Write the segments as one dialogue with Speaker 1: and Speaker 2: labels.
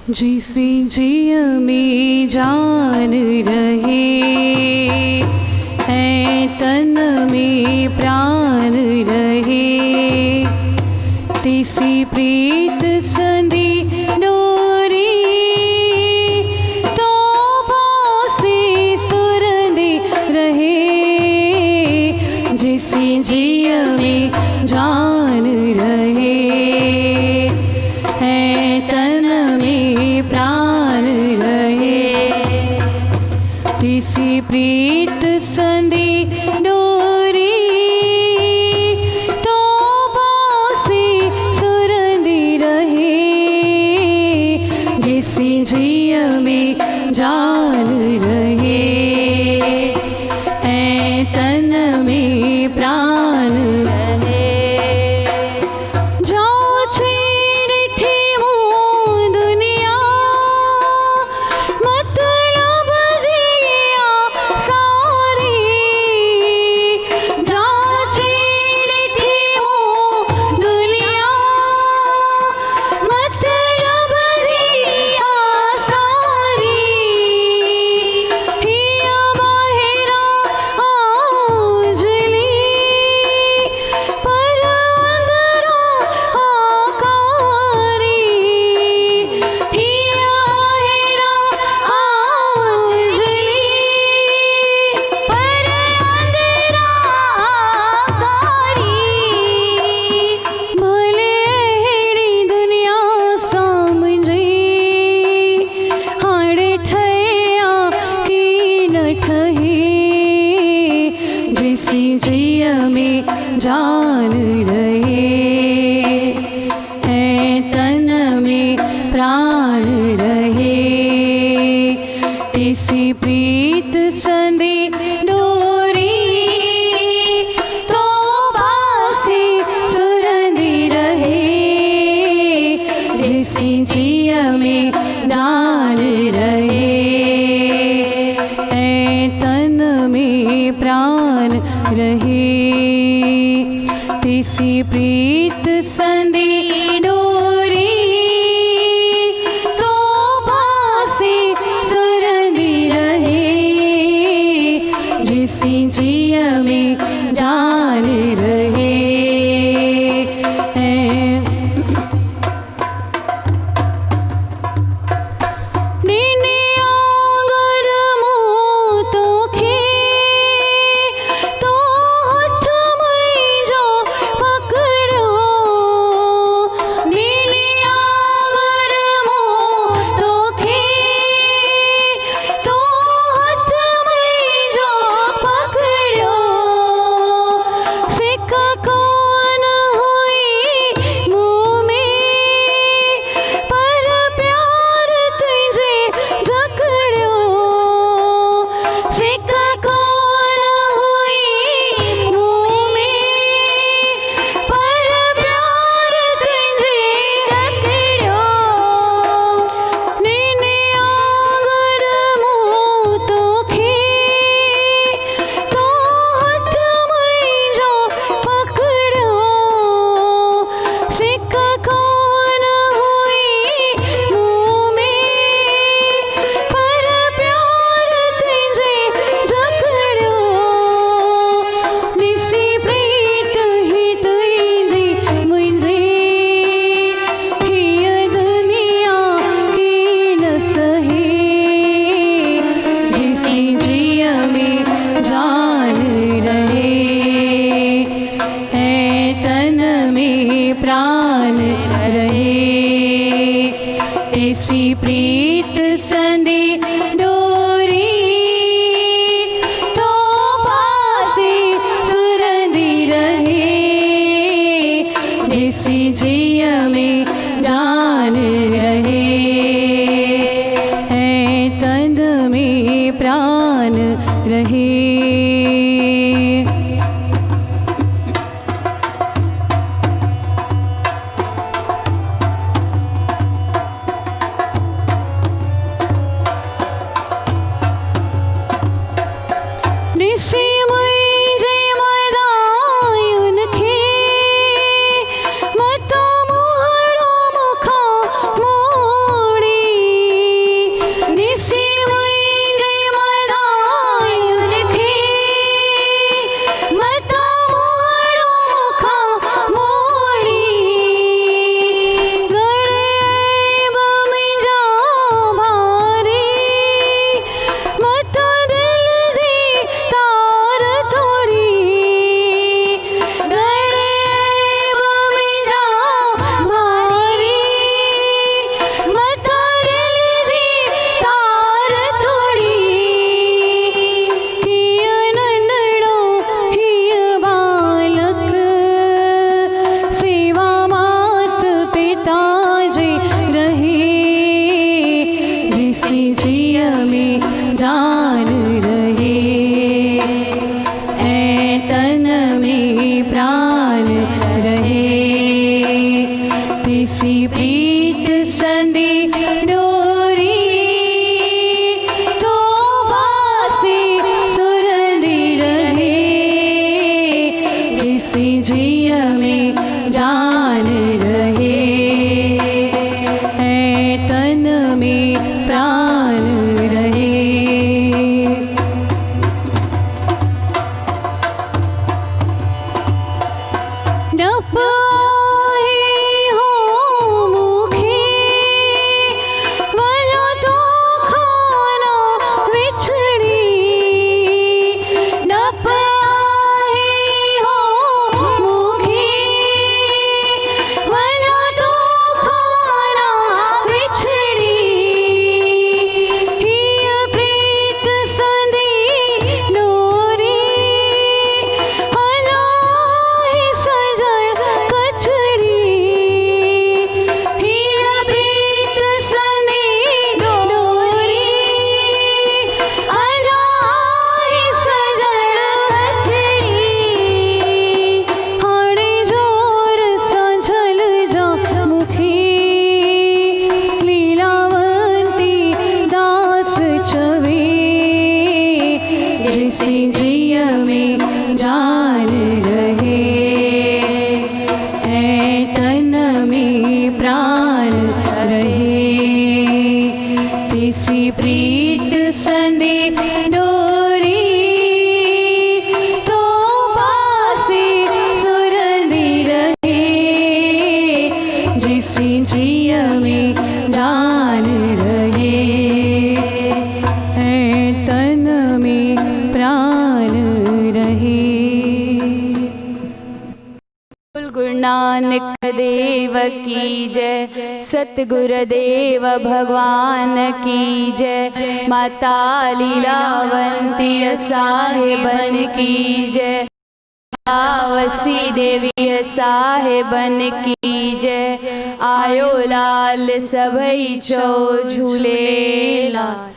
Speaker 1: जिसे जिय में जान रहे है तन में प्राण रहे, तिसी प्रीत संधि डोरी तो भासे सुरंदे रहे। जिसे जिय में जान रहे है तन में प्राण रहे, तिसी प्रीत संधि डोरी तो भासे सुरंदी रहे। जिसे जिय में जान रहे है तन में प्राण रहे। जो छेड़े वो दुनिया मतलब जिया सारी, जो छेड़े वो दुनिया मतलब जिया सारी। हिया बाहरा आजली पर अंदरा आकारी, हिया बाहरा आजली पर अंदरा आकारी। भले हेड़ी दुनिया सामझे हाड़े ठया की न ठहे। जिसे जिय में जान रहे है तन में प्राण रहे, तिसी प्रीत संधि डोरी तो भासे सुरंदी रहे। जिसे जिय में जान रहे है तन में प्राण रहे, तिसी प्रीत संधि डोरी तो भासे सुरंदी रहे। जिसे जिय में जान रहे है। प्राण रहे, तिसी प्रीत संधि डोरी तो भासे सुरंदी रहे। जिसे जिय में जान रहे है तन में प्राण रहे। मतो मुहरो मुखा मोड़ी जैसी जिय में जान रहे, ऐ तन में प्राण रहे। तिसी प्रीत संधि डोरी, तो बासी सुरंदी रहे। जैसी जिय में जान रहे, ऐ तन में प्राण रहे। डप आए हो मुखे, वनो तो खाना विछड़ी। डप आए हो मुखे, वनो तो खाना विछड़ी। हिय प्रीत संधि डोरी, अनाहि सजन कछड़ी। हिय प्रीत संधि डोरी, अनाहि सजन कछड़ी। हाड़े जोर संझल जा मुखी, लीलावंती दास छवि। जैसी जिय में जान रहे, ऐ तन में प्राण रहे। तिसी प्रीत संधि डोरी, तो पासी सुरंदी रहे। जैसी जिय में जान रहे, ऐ तन में प्राण रहे। गुरु नानक देव की जय, सतगुरुदेव भगवान की जय। माता लीलावंती साहेबन की जय, आवसी देवी साहेबन की जय। आयो लाल सभई चो झूले लाल।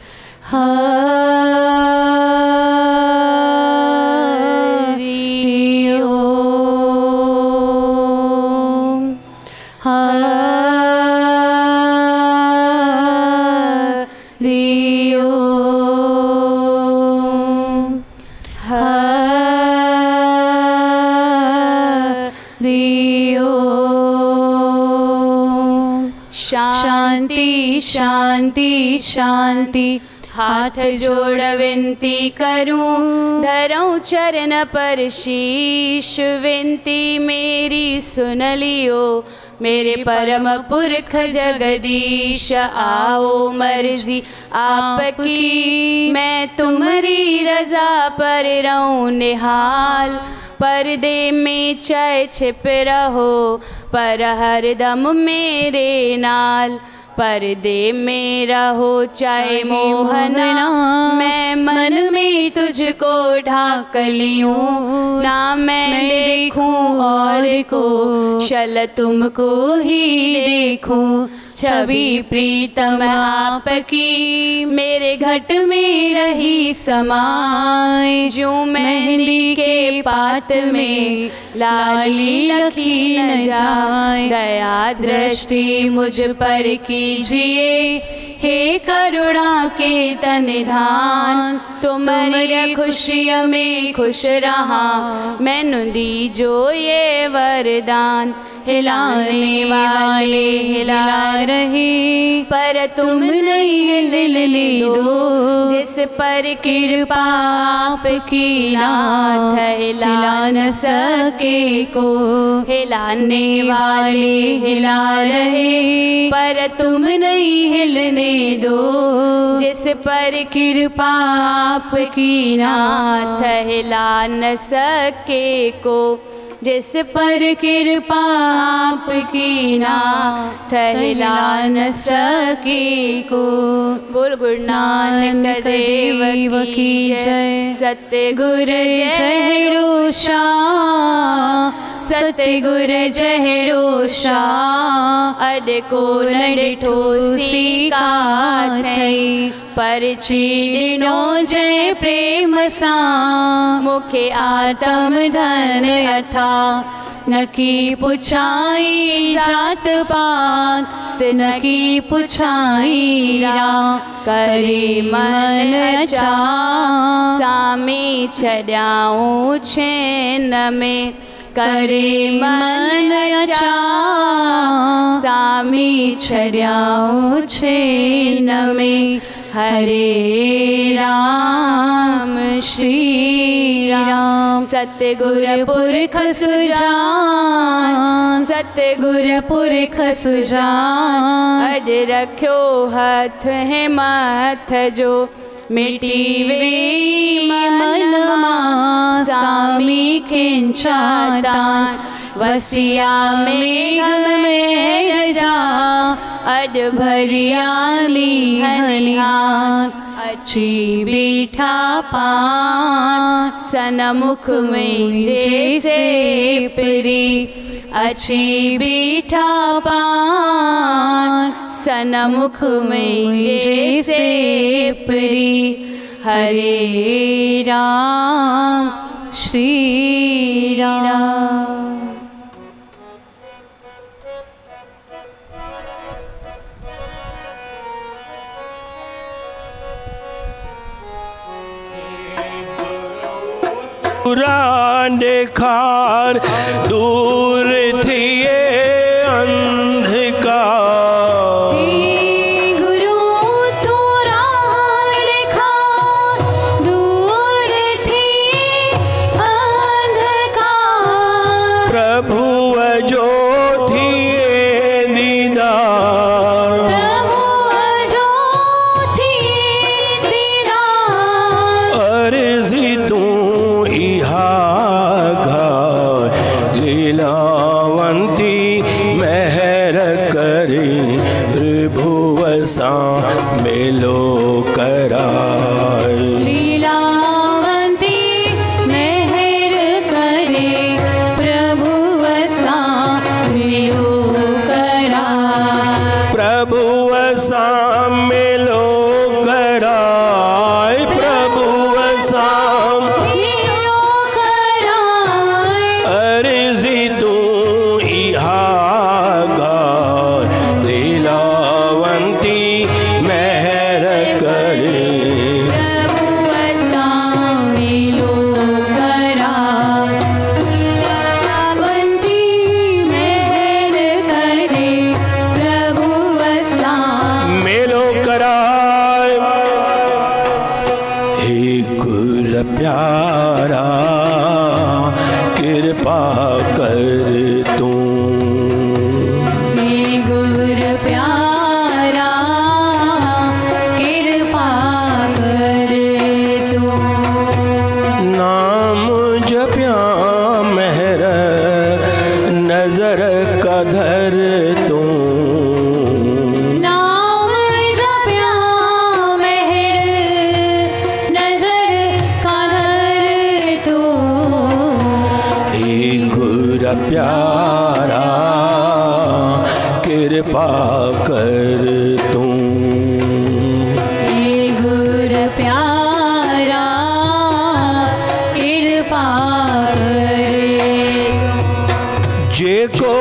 Speaker 1: हरि ओम, हरि ओम, हरि ओम। शांति शांति शांति, हाथ जोड़ विनती करूं, धरूं चरण पर शीश। विनती मेरी सुन लियो, मेरे परम पुरख जगदीश। आओ मर्जी आपकी, मैं तुम्हारी रजा पर रहूं निहाल। पर्दे में चाहे छिप रहो, पर हरदम मेरे नाल। पर्दे में रहो चाहे मोहना, मैं मन में तुझको ढाक लियूं। ना मैं देखूं और को, शल तुमको ही देखूं। छवि प्रीतम आपकी, मेरे घट में रही समाए। जो मेहंदी के पात में लाली लखी न जाए। दया दृष्टि मुझ पर कीजिए, हे करुणा के तन निधान। तुम्हारी खुशियों में खुश रहा, मैनू दीजो ये वरदान। हिलाने वाले हिला रहे, पर तुम नहीं हिलने दो। जिस पर कृपा आपकी नाथ, हिला न सके को। हिलाने वाले हिला रहे, पर तुम नहीं हिलने दो। जिस पर कृपा आपकी नाथ, हिला न सके को। जिस पर कृपा आपकी नाथ, हिला न सके को। बोल गुरु नानक देव की जय। सतगुरु जय शाह, सतगुर जहिड़ो शाह अॼु को न ॾिठो सीका अथई परची ॾिनो जंहिं प्रेम सां मूंखे आत्म धन अथा न की पुछाई जात पात न की पुछाई रा करे मन अचा सामी छॾियाऊं छेन में करे मन अचा सामी छॾियाऊं छेन में हरे राम श्री राम सतगुर पुरख सुजान सतगुर पुरख सुजान अॼु रखियो हथ हिमथ जो मिटी वेई मन मां सामी खिंचा तान वसिया मेघ में जा अॼु भरियाली हनिहान अची बीठा पान सनमुख में जैसे परी अची बीठा पान सनमुख में जैसे परी हरे राम श्री राम।
Speaker 2: देखार दूर थी अंधकार
Speaker 1: गुरु तोरा देखार दूर थी अंधकार
Speaker 2: प्रभु जो थी दीदार
Speaker 1: प्रभु जो थी दीदार
Speaker 2: अर्जी तू लीलावंती महर करे प्रभुवसा मेलो कराय
Speaker 1: लीलावंती महर करे प्रभुवसा मेलो कराय
Speaker 2: प्रभुवसा मेलो कराय प्रभुवसा प्यारा कृपा कर तू
Speaker 1: हे गुर प्यारा कृपा कर तू
Speaker 2: नाम जप्या मेहर नजर का धर तू प्यारा कृपा कर तू
Speaker 1: हे गुर प्यारा कृपा कर
Speaker 2: जे को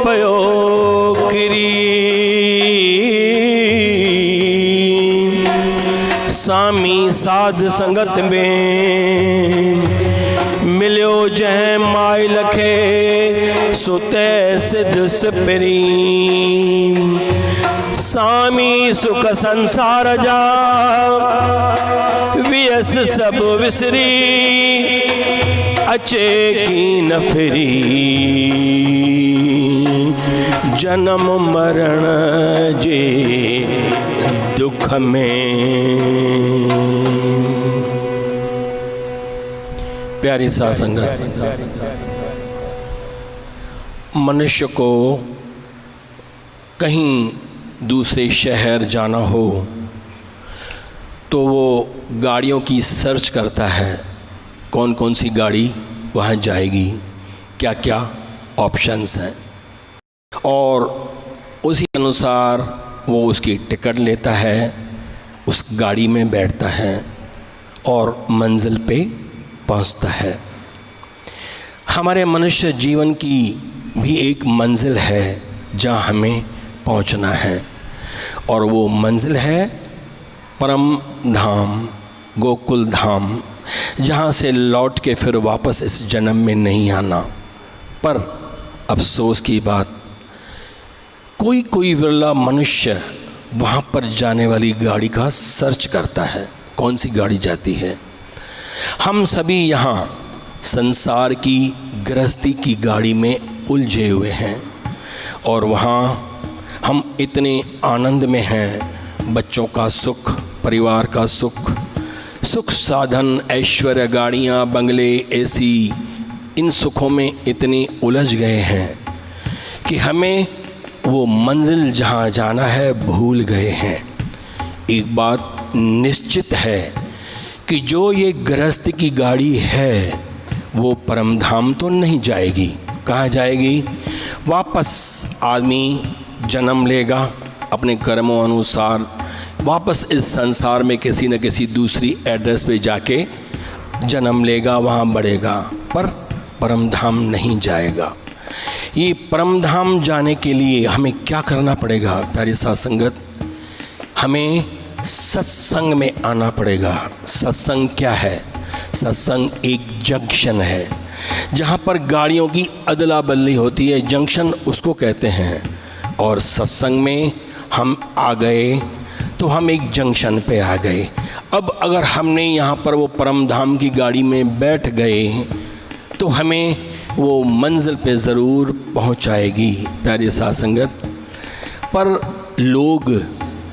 Speaker 2: पयो किरी सामी साध संगत में मिलियो जंहिं माई लखे सुते सिद्ध सिपरी सामी सुख संसार जा वियस सब विसरी अचे की न फिरी जन्म मरण जे दुख में। प्यारी साध संगत, मनुष्य को कहीं दूसरे शहर जाना हो तो वो गाड़ियों की सर्च करता है, कौन कौन सी गाड़ी वहाँ जाएगी, क्या क्या ऑप्शंस हैं और उसी अनुसार वो उसकी टिकट लेता है, उस गाड़ी में बैठता है और मंजिल पे पहुंचता है। हमारे मनुष्य जीवन की भी एक मंजिल है जहां हमें पहुंचना है और वो मंजिल है परम धाम, गोकुल धाम, जहाँ से लौट के फिर वापस इस जन्म में नहीं आना। पर अफसोस की बात, कोई कोई विरला मनुष्य वहाँ पर जाने वाली गाड़ी का सर्च करता है, कौन सी गाड़ी जाती है। हम सभी यहाँ संसार की गृहस्थी की गाड़ी में उलझे हुए हैं और वहाँ हम इतने आनंद में हैं, बच्चों का सुख, परिवार का सुख, सुख साधन, ऐश्वर्य, गाड़ियाँ, बंगले, एसी, इन सुखों में इतने उलझ गए हैं कि हमें वो मंजिल जहाँ जाना है भूल गए हैं। एक बात निश्चित है कि जो ये गृहस्थ की गाड़ी है वो परम धाम तो नहीं जाएगी। कहाँ जाएगी? वापस आदमी जन्म लेगा, अपने कर्मों अनुसार वापस इस संसार में किसी न किसी दूसरी एड्रेस पे जाके जन्म लेगा, वहाँ बढ़ेगा, पर परम धाम नहीं जाएगा। ये परम धाम जाने के लिए हमें क्या करना पड़ेगा? प्यारी साथ संगत, हमें सत्संग में आना पड़ेगा। सत्संग क्या है? सत्संग एक जंक्शन है जहाँ पर गाड़ियों की अदला बदली होती है, जंक्शन उसको कहते हैं। और सत्संग में हम आ गए तो हम एक जंक्शन पे आ गए। अब अगर हमने यहाँ पर वो परम धाम की गाड़ी में बैठ गए तो हमें वो मंजिल पे ज़रूर पहुँचाएगी। प्यारी साथ संगत, पर लोग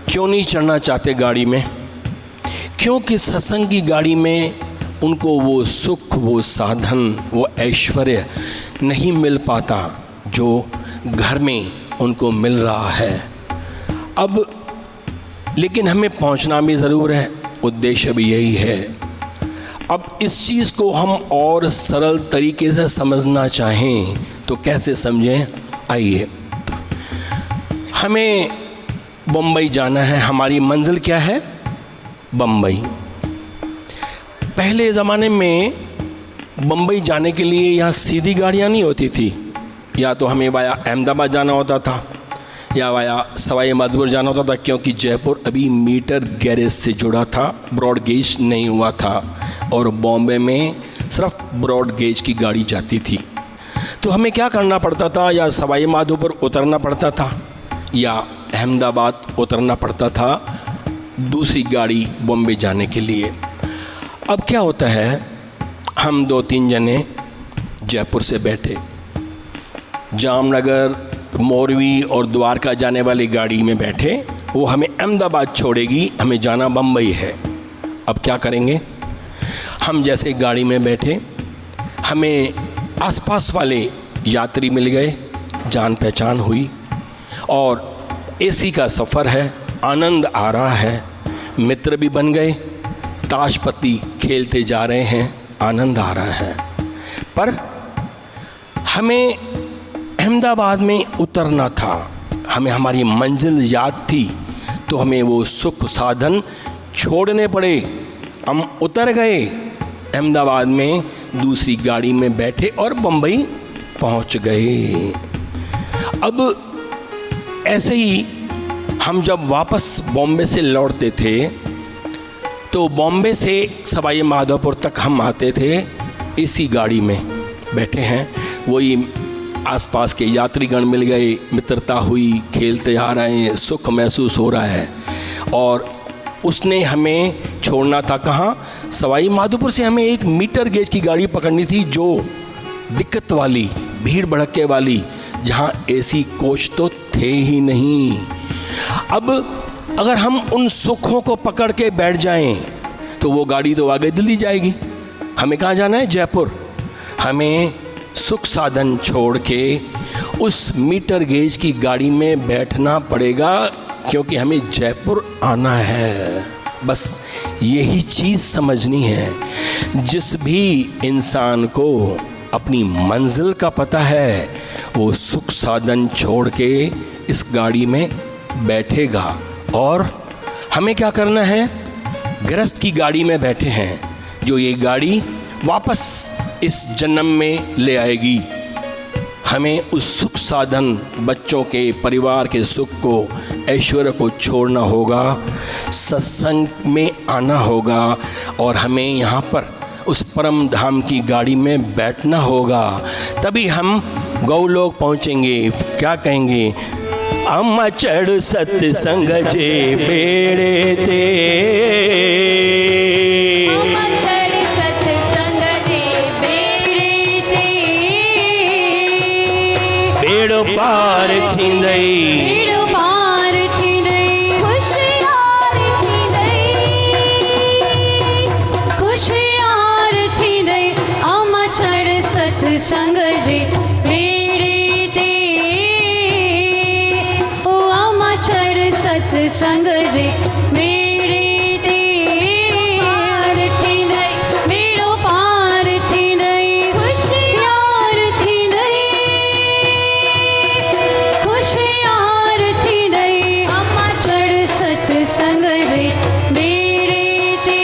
Speaker 2: क्यों नहीं चढ़ना चाहते गाड़ी में? क्योंकि सत्संग की गाड़ी में उनको वो सुख, वो साधन, वो ऐश्वर्य नहीं मिल पाता जो घर में उनको मिल रहा है। अब लेकिन हमें पहुंचना भी ज़रूर है, उद्देश्य भी यही है। अब इस चीज़ को हम और सरल तरीके से समझना चाहें तो कैसे समझें? आइए, हमें बम्बई जाना है। हमारी मंजिल क्या है? बम्बई। पहले ज़माने में बम्बई जाने के लिए यहाँ सीधी गाड़ियाँ नहीं होती थी, या तो हमें वाया अहमदाबाद जाना होता था या वाया सवाई माधोपुर जाना होता था, क्योंकि जयपुर अभी मीटर गैरेज से जुड़ा था, ब्रॉड गेज नहीं हुआ था और बॉम्बे में सिर्फ ब्रॉड गेज की गाड़ी जाती थी। तो हमें क्या करना पड़ता था? या सवाई माधोपुर उतरना पड़ता था या अहमदाबाद उतरना पड़ता था दूसरी गाड़ी बॉम्बे जाने के लिए। अब क्या होता है, हम 2-3 जने जयपुर से बैठे, जामनगर, मोरवी और द्वारका जाने वाली गाड़ी में बैठे, वो हमें अहमदाबाद छोड़ेगी, हमें जाना बम्बई है। अब क्या करेंगे? हम जैसे गाड़ी में बैठे, हमें आसपास वाले यात्री मिल गए, जान पहचान हुई और एसी का सफ़र है, आनंद आ रहा है, मित्र भी बन गए, ताश पत्ती खेलते जा रहे हैं, आनंद आ रहा है। पर हमें अहमदाबाद में उतरना था, हमें हमारी मंजिल याद थी, तो हमें वो सुख साधन छोड़ने पड़े। हम उतर गए अहमदाबाद में, दूसरी गाड़ी में बैठे और बम्बई पहुंच गए। अब ऐसे ही हम जब वापस बॉम्बे से लौटते थे तो बॉम्बे से सवाई माधोपुर तक हम आते थे, इसी गाड़ी में बैठे हैं, वही आसपास के यात्रीगण मिल गए, मित्रता हुई, खेलते आ रहे हैं, सुख महसूस हो रहा है। और उसने हमें छोड़ना था कहाँ? सवाई माधोपुर से हमें एक मीटर गेज की गाड़ी पकड़नी थी, जो दिक्कत वाली, भीड़ भड़के वाली, जहाँ एसी कोच तो थे ही नहीं। अब अगर हम उन सुखों को पकड़ के बैठ जाएं तो वो गाड़ी तो आगे दिल्ली जाएगी। हमें कहाँ जाना है? जयपुर। हमें सुख साधन छोड़ के उस मीटर गेज की गाड़ी में बैठना पड़ेगा, क्योंकि हमें जयपुर आना है। बस यही चीज़ समझनी है। जिस भी इंसान को अपनी मंजिल का पता है वो सुख साधन छोड़ के इस गाड़ी में बैठेगा। और हमें क्या करना है? गृहस्थ की गाड़ी में बैठे हैं, जो ये गाड़ी वापस इस जन्म में ले आएगी। हमें उस सुख साधन, बच्चों के, परिवार के सुख को, ऐश्वर्य को छोड़ना होगा, सत्संग में आना होगा और हमें यहाँ पर उस परम धाम की गाड़ी में बैठना होगा। तभी हम गौलोक पहुँचेंगे। क्या कहेंगे? अम्मा चढ़ सत्संग जे बेड़े ते, बेड़ो पार थींदई,
Speaker 1: बेड़ो पार थींदई, खुशियार थींदई, खुशियार थींदई, अम्मा चढ़ सत्संग जे बेड़े ते, ओ अम्मा चढ़ सत्संग जे बेड़े ते, पार थींदई, बेड़ो पार थींदई, खुशियार थींदई, खुशियार थींदई, अम्मा चढ़ सत्संग जे बेड़े ते,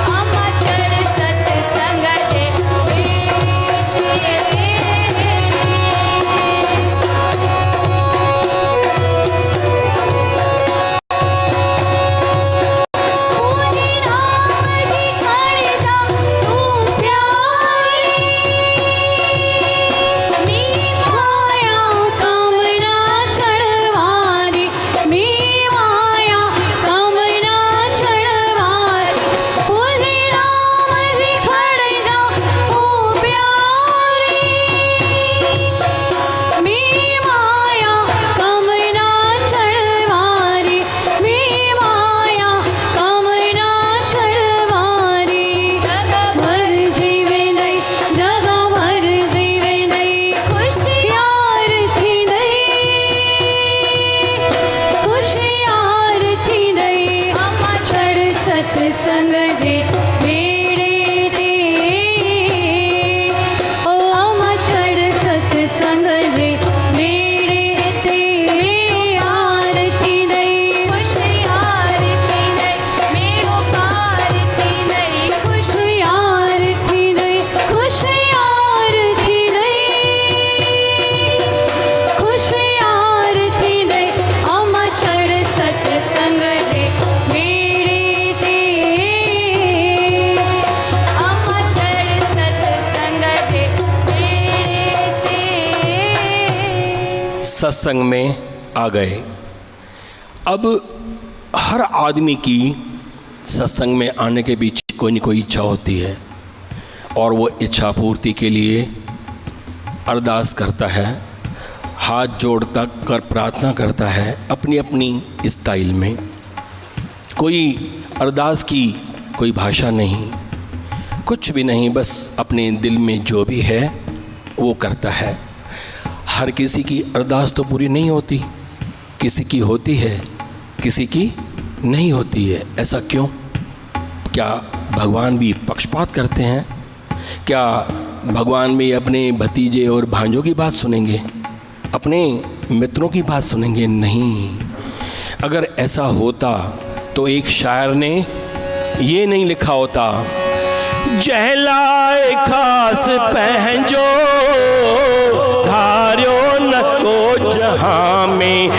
Speaker 1: अम्मा चढ़ सत्संग जे बेड़े ते। पूरी राम जी खड़ जा तू प्यारी, मी माया कामना छड़वारी, मी माया कामना छड़वारी, पूरी राम जी खड़ जा तू प्यारी, मी माया कामना छड़वारी, मी माया कामना छड़वारी, जग भर जीवे नहीं, जग भर जीवे नहीं, खुशियार थींदई, खुशियार थींदई, अम्मा चढ़ सत्संग जे बेड़े ते, ओ अम्मा चढ़ सत्संग जे बेड़े ते, यार थींदई, खुशियार थींदई, बेड़ो पार थींदई, खुशियार थींदई, खुशियार थींदई, खुशियार थींदई, अम्मा चढ़ सत्संग जे बेड़े ते, अम्मा चढ़ सत्संग जे बेड़े ते।
Speaker 2: सत्संग में आ गए। अब हर आदमी की सत्संग में आने के पीछे कोई न कोई इच्छा होती है और वो इच्छा पूर्ति के लिए अरदास करता है, हाथ जोड़ता कर प्रार्थना करता है अपनी अपनी स्टाइल में। कोई अरदास की कोई भाषा नहीं, कुछ भी नहीं, बस अपने दिल में जो भी है वो करता है। हर किसी की अरदास तो पूरी नहीं होती, किसी की होती है, किसी की नहीं होती है। ऐसा क्यों? क्या भगवान भी पक्षपात करते हैं? क्या भगवान भी अपने भतीजे और भांजों की बात सुनेंगे, अपने मित्रों की बात सुनेंगे? नहीं। अगर ऐसा होता तो एक शायर ने ये नहीं लिखा होता, जहलाए खास पहनजो धार्यो न को जहां में,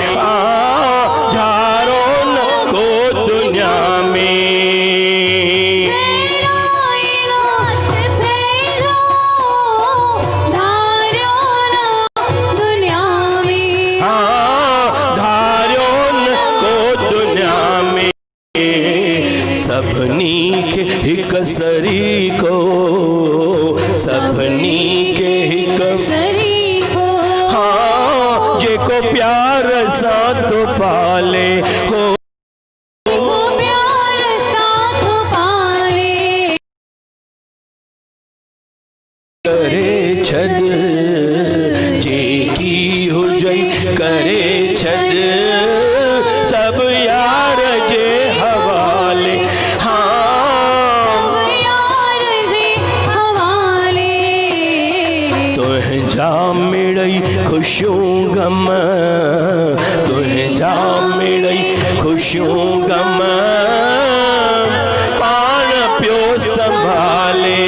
Speaker 2: झारो न को दुनिया में। सबनी के हिक सरी को, सबनी के हिक
Speaker 1: सरी को,
Speaker 2: हाँ जेको प्यार सा तो पाले हो,
Speaker 1: को प्यार साथ पाले,
Speaker 2: करे छद जे की हो जई, करे छद सब यार जे हवाले। हाँ
Speaker 1: सब यार
Speaker 2: શું ગમ પાણ પ્યો સંભાલે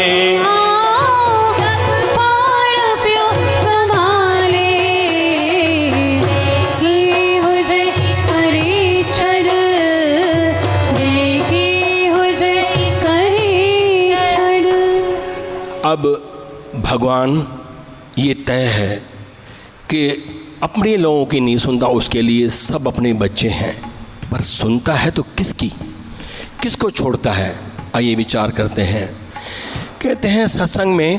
Speaker 2: अब भगवान ये तय है कि अपने लोगों की नहीं सुनता, उसके लिए सब अपने बच्चे हैं, पर सुनता है तो किसकी, किसको छोड़ता है? आइए विचार करते हैं। कहते हैं सत्संग में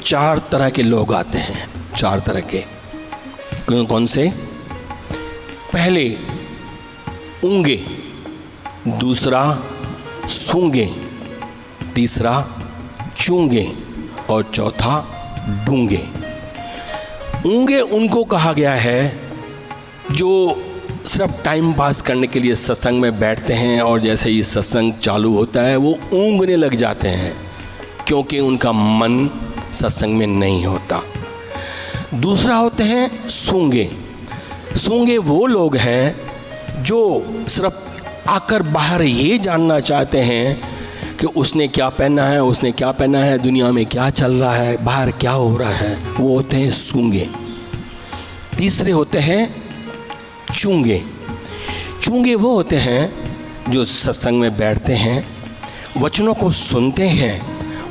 Speaker 2: 4 तरह के लोग आते हैं, 4 तरह के। कौन कौन से? पहले ऊंगे, दूसरा सूंगे, तीसरा चूंगे और चौथा डूंगे। ऊंगे उनको कहा गया है जो सिर्फ टाइम पास करने के लिए सत्संग में बैठते हैं और जैसे ही सत्संग चालू होता है वो ऊँगने लग जाते हैं, क्योंकि उनका मन सत्संग में नहीं होता। दूसरा होते हैं सूंगे। सूंगे वो लोग हैं जो सिर्फ आकर बाहर ये जानना चाहते हैं कि उसने क्या पहना है, उसने क्या पहना है, दुनिया में क्या चल रहा है, बाहर क्या हो रहा है, वो होते हैं सूंगे। तीसरे होते हैं चूंगे। चूंगे वो होते हैं जो सत्संग में बैठते हैं, वचनों को सुनते हैं,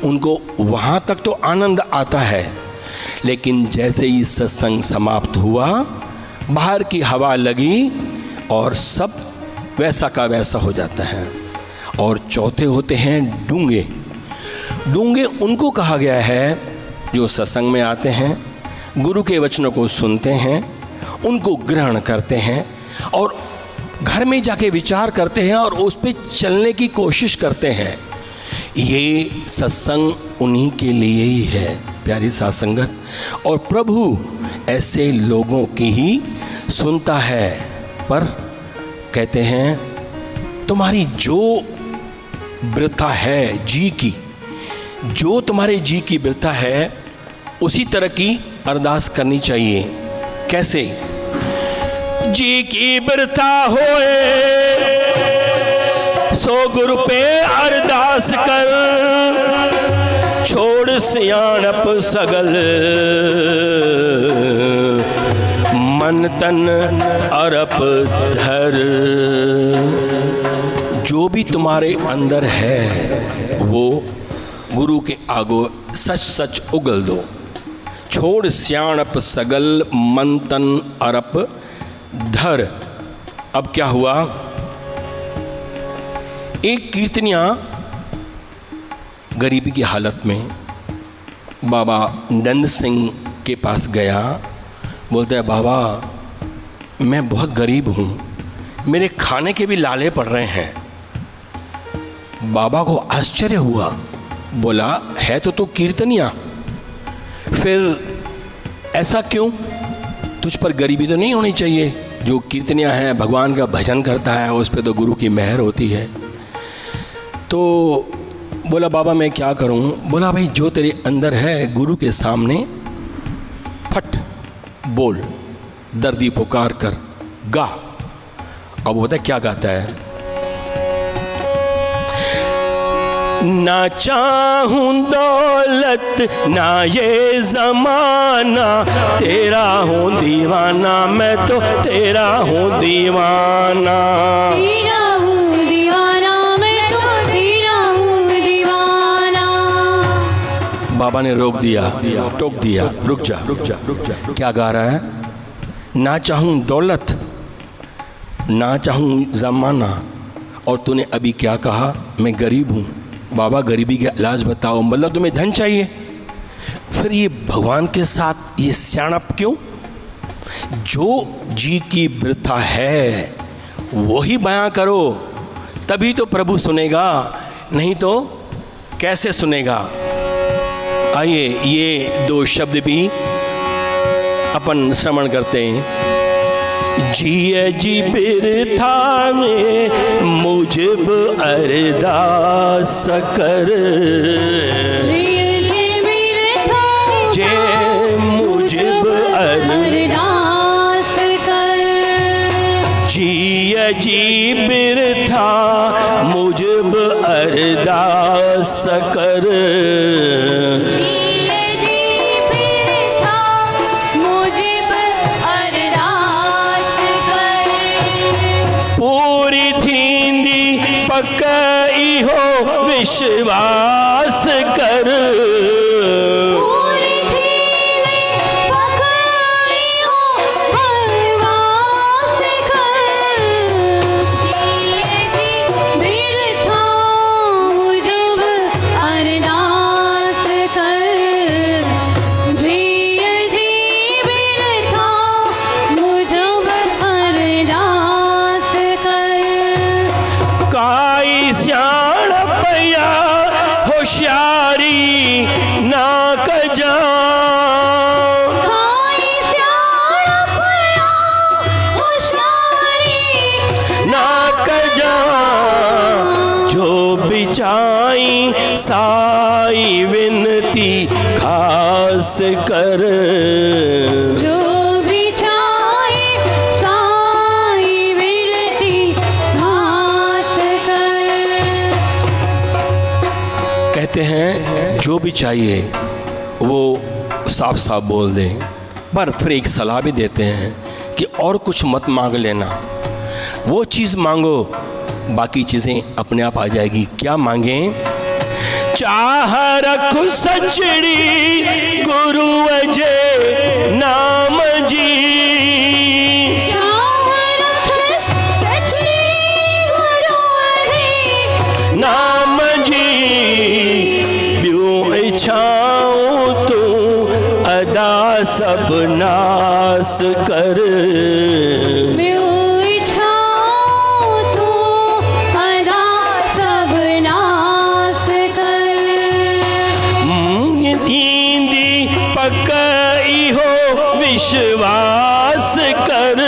Speaker 2: उनको वहाँ तक तो आनंद आता है, लेकिन जैसे ही सत्संग समाप्त हुआ, बाहर की हवा लगी और सब वैसा का वैसा हो जाता है। और चौथे होते हैं डूंगे। डूंगे उनको कहा गया है जो सत्संग में आते हैं, गुरु के वचनों को सुनते हैं, उनको ग्रहण करते हैं और घर में जाके विचार करते हैं और उस पर चलने की कोशिश करते हैं। ये सत्संग उन्हीं के लिए ही है, प्यारी साथ संगत। और प्रभु ऐसे लोगों की ही सुनता है, पर कहते हैं तुम्हारी जो वृथा है जी की, जो तुम्हारे जी की वृथा है उसी तरह की अरदास करनी चाहिए। कैसे? जी की वृथा होए सो गुरु पे अरदास कर, छोड़ सियाणप सगल मन तन अरप धर। जो भी तुम्हारे अंदर है वो गुरु के आगो सच सच उगल दो। छोड़ स्याणप सगल मन तन अरप धर। अब क्या हुआ? एक कीर्तनिया गरीबी की हालत में बाबा नंद सिंह के पास गया। बोलता है, बाबा मैं बहुत गरीब हूँ, मेरे खाने के भी लाले पड़ रहे हैं। बाबा को आश्चर्य हुआ, बोला है तो तू कीर्तनिया, फिर ऐसा क्यों? तुझ पर गरीबी तो नहीं होनी चाहिए। जो कीर्तनिया है, भगवान का भजन करता है, उस पर तो गुरु की मेहर होती है। तो बोला बाबा मैं क्या करूं? बोला भाई जो तेरे अंदर है गुरु के सामने फट बोल, दर्दी पुकार कर गा। अब बोलता है क्या गाता है? ना चाहूं दौलत ना ये ज़माना, तेरा हूँ दीवाना, मैं तो तेरा हूँ दीवाना।
Speaker 1: तेरा हूँ दीवाना, मैं तो तेरा हूँ दीवाना।
Speaker 2: बाबा ने रोक दिया, टोक दिया, रुक जा रुक जा रुक जा। क्या गा रहा है? ना चाहूं दौलत ना चाहूं ज़माना, और तूने अभी क्या कहा? मैं गरीब हूँ। बाबा गरीबी का इलाज बताओ, मतलब तुम्हें धन चाहिए। फिर ये भगवान के साथ ये स्याणप क्यों? जो जी की वृथा है वही बयां करो, तभी तो प्रभु सुनेगा, नहीं तो कैसे सुनेगा? आइए ये 2 शब्द भी अपन श्रवण करते हैं। जिये जी बिरथा में मुझब अरदास कर, जे मुझब अरदास कर। जिये जी बिरथा मुझब अरदास कर।
Speaker 1: जिए जी बिरथा मुझब अरदास कर।
Speaker 2: पूरी थींदी पक इहो विश्वास कर।
Speaker 1: पूरी थींदी पक इहो विश्वास कर। जिए जी बिरथा मुझब अरदास कर। जिए जी बिरथा मुझब अरदास कर।
Speaker 2: काई सियाण पया होशियारी ना कजा।
Speaker 1: काई सियाण पया होशियारी
Speaker 2: ना कजा जो बिचाई साई विनती खास कर।
Speaker 1: जो भी चाहे साई विनती खास कर।
Speaker 2: कहते हैं जो भी चाहिए वो साफ साफ बोल दें, पर फिर एक सलाह भी देते हैं कि और कुछ मत मांग लेना, वो चीज़ मांगो, बाकी चीज़ें अपने आप आ जाएगी। क्या मांगें? चाह रखु सचड़ी गुरु अजय नाम जी।
Speaker 1: चाह रख सचड़ी गुरु हरि
Speaker 2: नाम जी ॿियूं इच्छाऊं तू अदा सब नास कर।
Speaker 1: म्यूं इच्छाऊं तू अदा सब नास कर।
Speaker 2: थींदी पक इहो विश्वास कर।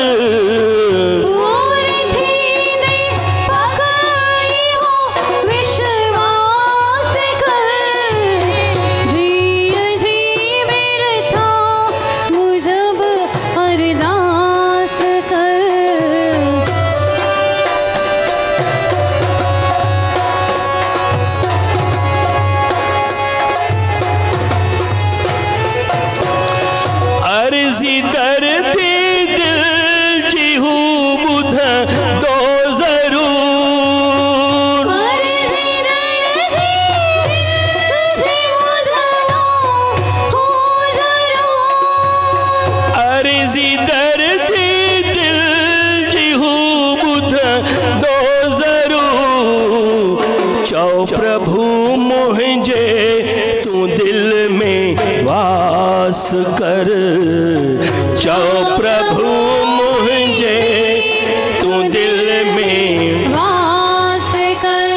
Speaker 1: पूरी थींदी पक इहो विश्वास कर। जिए जी बिरथा मुझब अरदास कर।
Speaker 2: अर्जी दर्दी दिल जी हूँ बुध दो जरूर।
Speaker 1: अर्जी दर्दी तुझे बुधाओ हो जरूर।
Speaker 2: अर्जी दर्दी दिल जी हूँ बुध दो जरूर। चौ प्रभु मुझे तू दिल में वास कर। चौ प्रभु मुझे तू दिल में
Speaker 1: वास कर।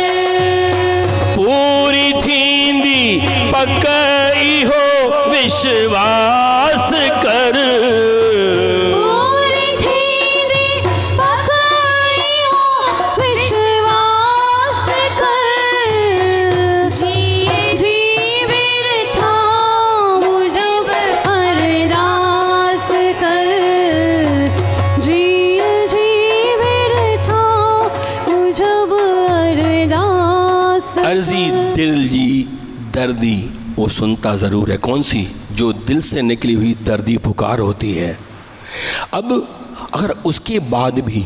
Speaker 2: पूरी थींदी पक इहो विश्वास कर।
Speaker 1: पूरी थींदी पक इहो विश्वास कर। जिए जी बिरथा मुझब अरदास कर। जिए जी बिरथा मुझब अरदास कर।
Speaker 2: अर्जी दिल जी दर्दी वो सुनता ज़रूर है, कौन सी? जो दिल से निकली हुई दर्दी पुकार होती है। अब अगर उसके बाद भी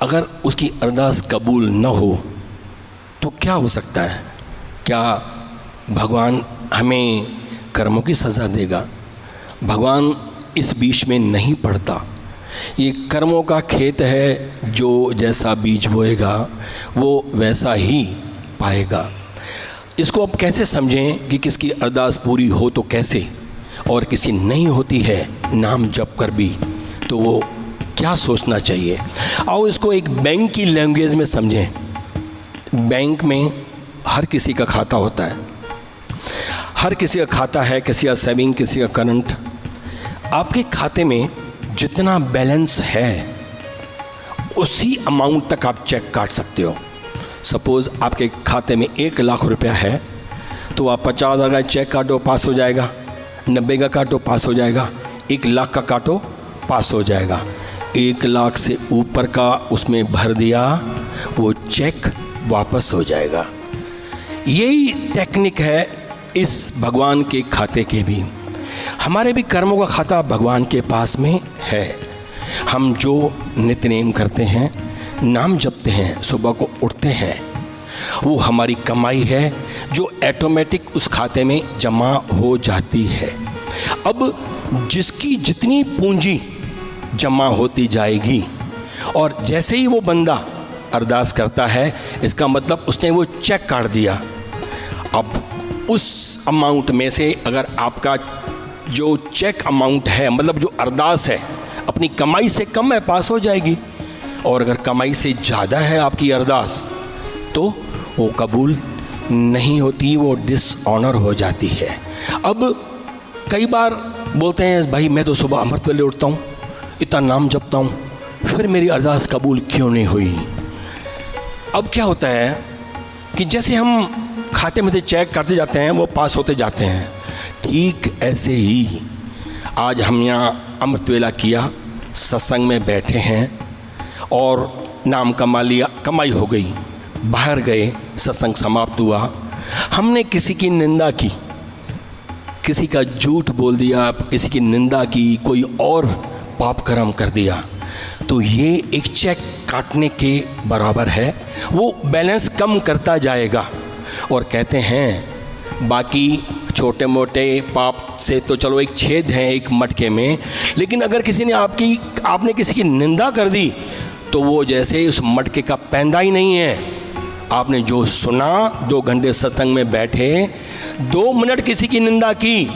Speaker 2: अगर उसकी अरदास कबूल न हो तो क्या हो सकता है? क्या भगवान हमें कर्मों की सज़ा देगा? भगवान इस बीच में नहीं पड़ता। ये कर्मों का खेत है, जो जैसा बीज बोएगा वो वैसा ही पाएगा। इसको अब कैसे समझें कि किसकी अरदास पूरी हो तो कैसे, और किसी नहीं होती है नाम जप कर भी तो वो क्या सोचना चाहिए? आओ इसको एक बैंक की लैंग्वेज में समझें। बैंक में हर किसी का खाता होता है, हर किसी का खाता है, किसी का सेविंग, किसी का करंट। आपके खाते में जितना बैलेंस है उसी अमाउंट तक आप चेक काट सकते हो। सपोज़ आपके खाते में 1 लाख रुपया है तो आप 50,000 का चेक काटो पास हो जाएगा, 90 का काटो पास हो जाएगा, 1 लाख का काटो पास हो जाएगा। 1 लाख से ऊपर का उसमें भर दिया, वो चेक वापस हो जाएगा। यही टेक्निक है इस भगवान के खाते के भी। हमारे भी कर्मों का खाता भगवान के पास में है। हम जो नित्य नेम करते हैं, नाम जपते हैं, सुबह को उठते हैं, वो हमारी कमाई है जो ऑटोमेटिक उस खाते में जमा हो जाती है। अब जिसकी जितनी पूंजी जमा होती जाएगी, और जैसे ही वो बंदा अरदास करता है, इसका मतलब उसने वो चेक काट दिया। अब उस अमाउंट में से अगर आपका जो चेक अमाउंट है, मतलब जो अरदास है, अपनी कमाई से कम है, पास हो जाएगी। और अगर कमाई से ज़्यादा है आपकी अरदास, तो वो कबूल नहीं होती, वो डिसऑनर हो जाती है। अब कई बार बोलते हैं भाई मैं तो सुबह अमृत वेले उठता हूँ, इतना नाम जपता हूँ, फिर मेरी अरदास कबूल क्यों नहीं हुई। अब क्या होता है कि जैसे हम खाते में से चेक करते जाते हैं, वो पास होते जाते हैं। ठीक ऐसे ही आज हम यहाँ अमृत वेला किया, सत्संग में बैठे हैं और नाम कमा लिया, कमाई हो गई, बाहर गए, सत्संग समाप्त हुआ, हमने किसी की निंदा की, किसी का झूठ बोल दिया, किसी की निंदा की, कोई और पाप कर्म कर दिया, तो ये एक चेक काटने के बराबर है। वो बैलेंस कम करता जाएगा। और कहते हैं बाकी छोटे मोटे पाप से तो चलो एक छेद है एक मटके में, लेकिन अगर किसी ने आपने किसी की निंदा कर दी, तो वो जैसे उस मटके का पैंदा ही नहीं है। आपने जो सुना, 2 घंटे सत्संग में बैठे, 2 मिनट किसी की निंदा की,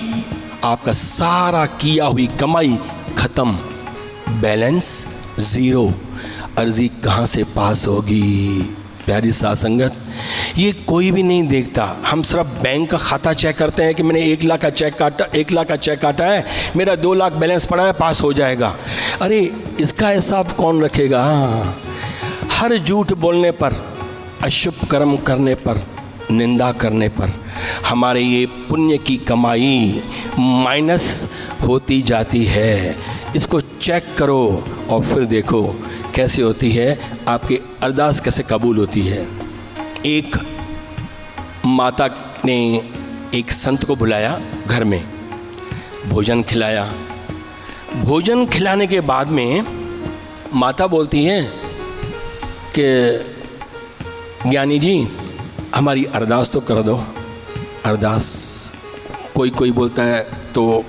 Speaker 2: आपका सारा किया हुई कमाई खत्म, बैलेंस ज़ीरो। अर्जी कहाँ से पास होगी। प्यारी साध संगत, ये कोई भी नहीं देखता। हम सिर्फ बैंक का खाता चेक करते हैं कि मैंने 1 लाख का चेक काटा है, मेरा 2 लाख बैलेंस पड़ा है, पास हो जाएगा। अरे इसका हिसाब कौन रखेगा। हर झूठ बोलने पर, अशुभ कर्म करने पर, निंदा करने पर हमारे ये पुण्य की कमाई माइनस होती जाती है। इसको चेक करो और फिर देखो कैसे होती है, आपकी अरदास कैसे कबूल होती है। एक माता ने एक संत को बुलाया घर में, भोजन खिलाया। भोजन खिलाने के बाद में माता बोलती है कि ज्ञानी जी हमारी अरदास तो कर दो। अरदास कोई बोलता है, तो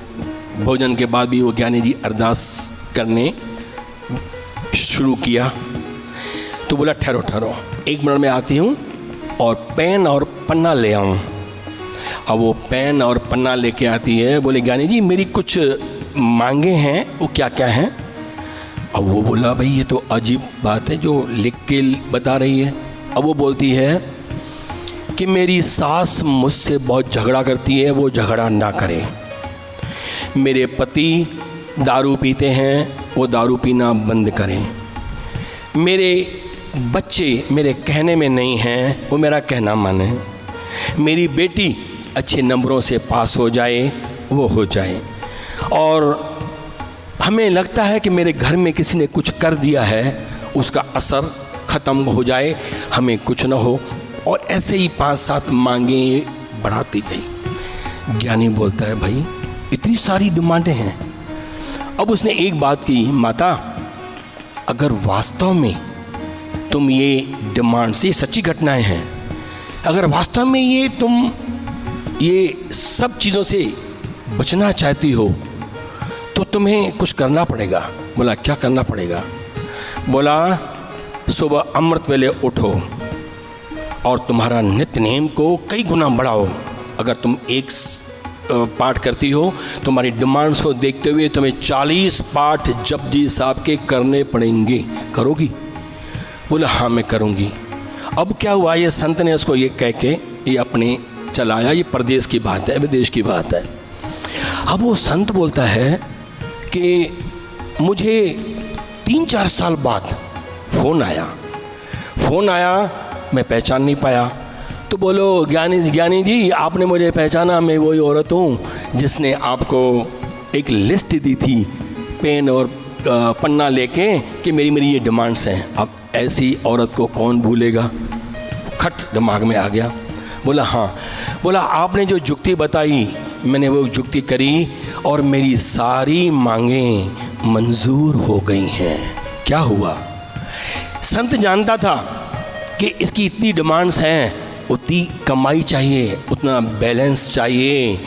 Speaker 2: भोजन के बाद भी वो ज्ञानी जी अरदास करने शुरू किया। तो बोला ठहरो 1 मिनट में आती हूँ और पेन और पन्ना ले आऊँ। अब वो पेन और पन्ना लेके आती है। बोले ज्ञानी जी मेरी कुछ मांगे हैं, वो क्या क्या हैं। अब वो बोला भाई ये तो अजीब बात है जो लिख के बता रही है। अब वो बोलती है कि मेरी सास मुझसे बहुत झगड़ा करती है, वो झगड़ा ना करे। मेरे पति दारू पीते हैं, वो दारू पीना बंद करें। मेरे बच्चे मेरे कहने में नहीं हैं, वो मेरा कहना माने। मेरी बेटी अच्छे नंबरों से पास हो जाए, वो हो जाए। और हमें लगता है कि मेरे घर में किसी ने कुछ कर दिया है, उसका असर ख़त्म हो जाए, हमें कुछ ना हो। और ऐसे ही 5-7 मांगे बढ़ाती गई। ज्ञानी बोलता है भाई इतनी सारी डिमांडें हैं। अब उसने एक बात की, माता अगर वास्तव में तुम ये डिमांड से, सच्ची घटनाएं हैं, अगर वास्तव में ये तुम ये सब चीज़ों से बचना चाहती हो तो तुम्हें कुछ करना पड़ेगा। बोला क्या करना पड़ेगा। बोला सुबह अमृत वेले उठो और तुम्हारा नित्य नेम को कई गुना बढ़ाओ। अगर तुम एक पाठ करती हो, तुम्हारी डिमांड्स को देखते हुए तुम्हें 40 पाठ जपजी साहब के करने पड़ेंगे। करोगी। बोला हाँ मैं करूँगी। अब क्या हुआ, ये संत ने उसको ये कह के ये अपने चलाया। ये प्रदेश की बात है, विदेश की बात है। अब वो संत बोलता है कि मुझे 3-4 साल बाद फ़ोन आया, मैं पहचान नहीं पाया। तो बोलो ज्ञानी जी आपने मुझे पहचाना, मैं वही औरत हूँ जिसने आपको एक लिस्ट दी थी पेन और पन्ना लेके कि मेरी मेरी ये डिमांड्स हैं। अब ऐसी औरत को कौन भूलेगा। खट दिमाग में आ गया। बोला हाँ। बोला आपने जो जुक्ति बताई मैंने वो जुक्ति करी और मेरी सारी मांगें मंजूर हो गई हैं। क्या हुआ, संत जानता था कि इसकी इतनी डिमांड्स हैं, उतनी कमाई चाहिए, उतना बैलेंस चाहिए,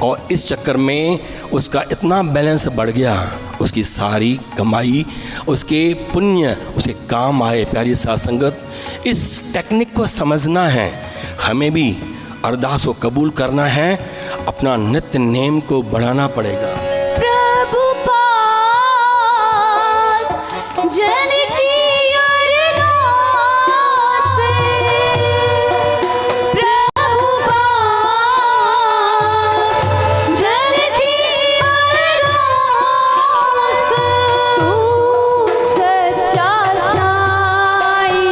Speaker 2: और इस चक्कर में उसका इतना बैलेंस बढ़ गया, उसकी सारी कमाई उसके पुण्य उसके काम आए। प्यारी साथ संगत, इस टेक्निक को समझना है, हमें भी अरदास को कबूल करना है, अपना नित्य नेम को बढ़ाना पड़ेगा।
Speaker 1: प्रभु पास जन की अरदास, प्रभु पास जन की अरदास, तू सच्चा साई,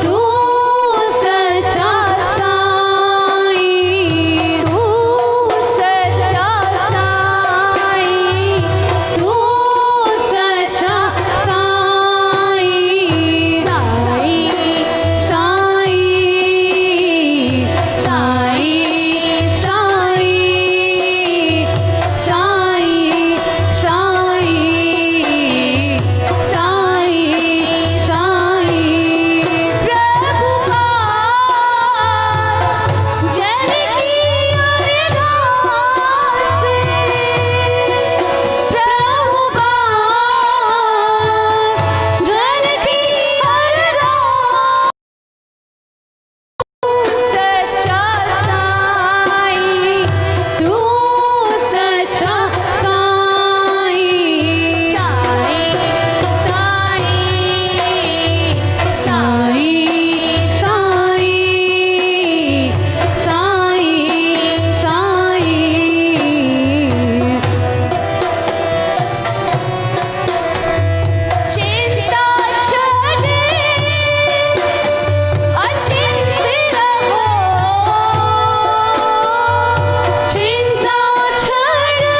Speaker 1: तू सच्चा साई, तू सच्चा साई, तू सच्चा साई, साई साई साई साई साई साई साई साई, प्रभु पास जन की अरदास, प्रभु पास जन की अरदास, सच्चा साई, तू सच्चा साई, साई साई साई साई साई साई, चिंता छोड़े अचिंत रहो, चिंता छोड़े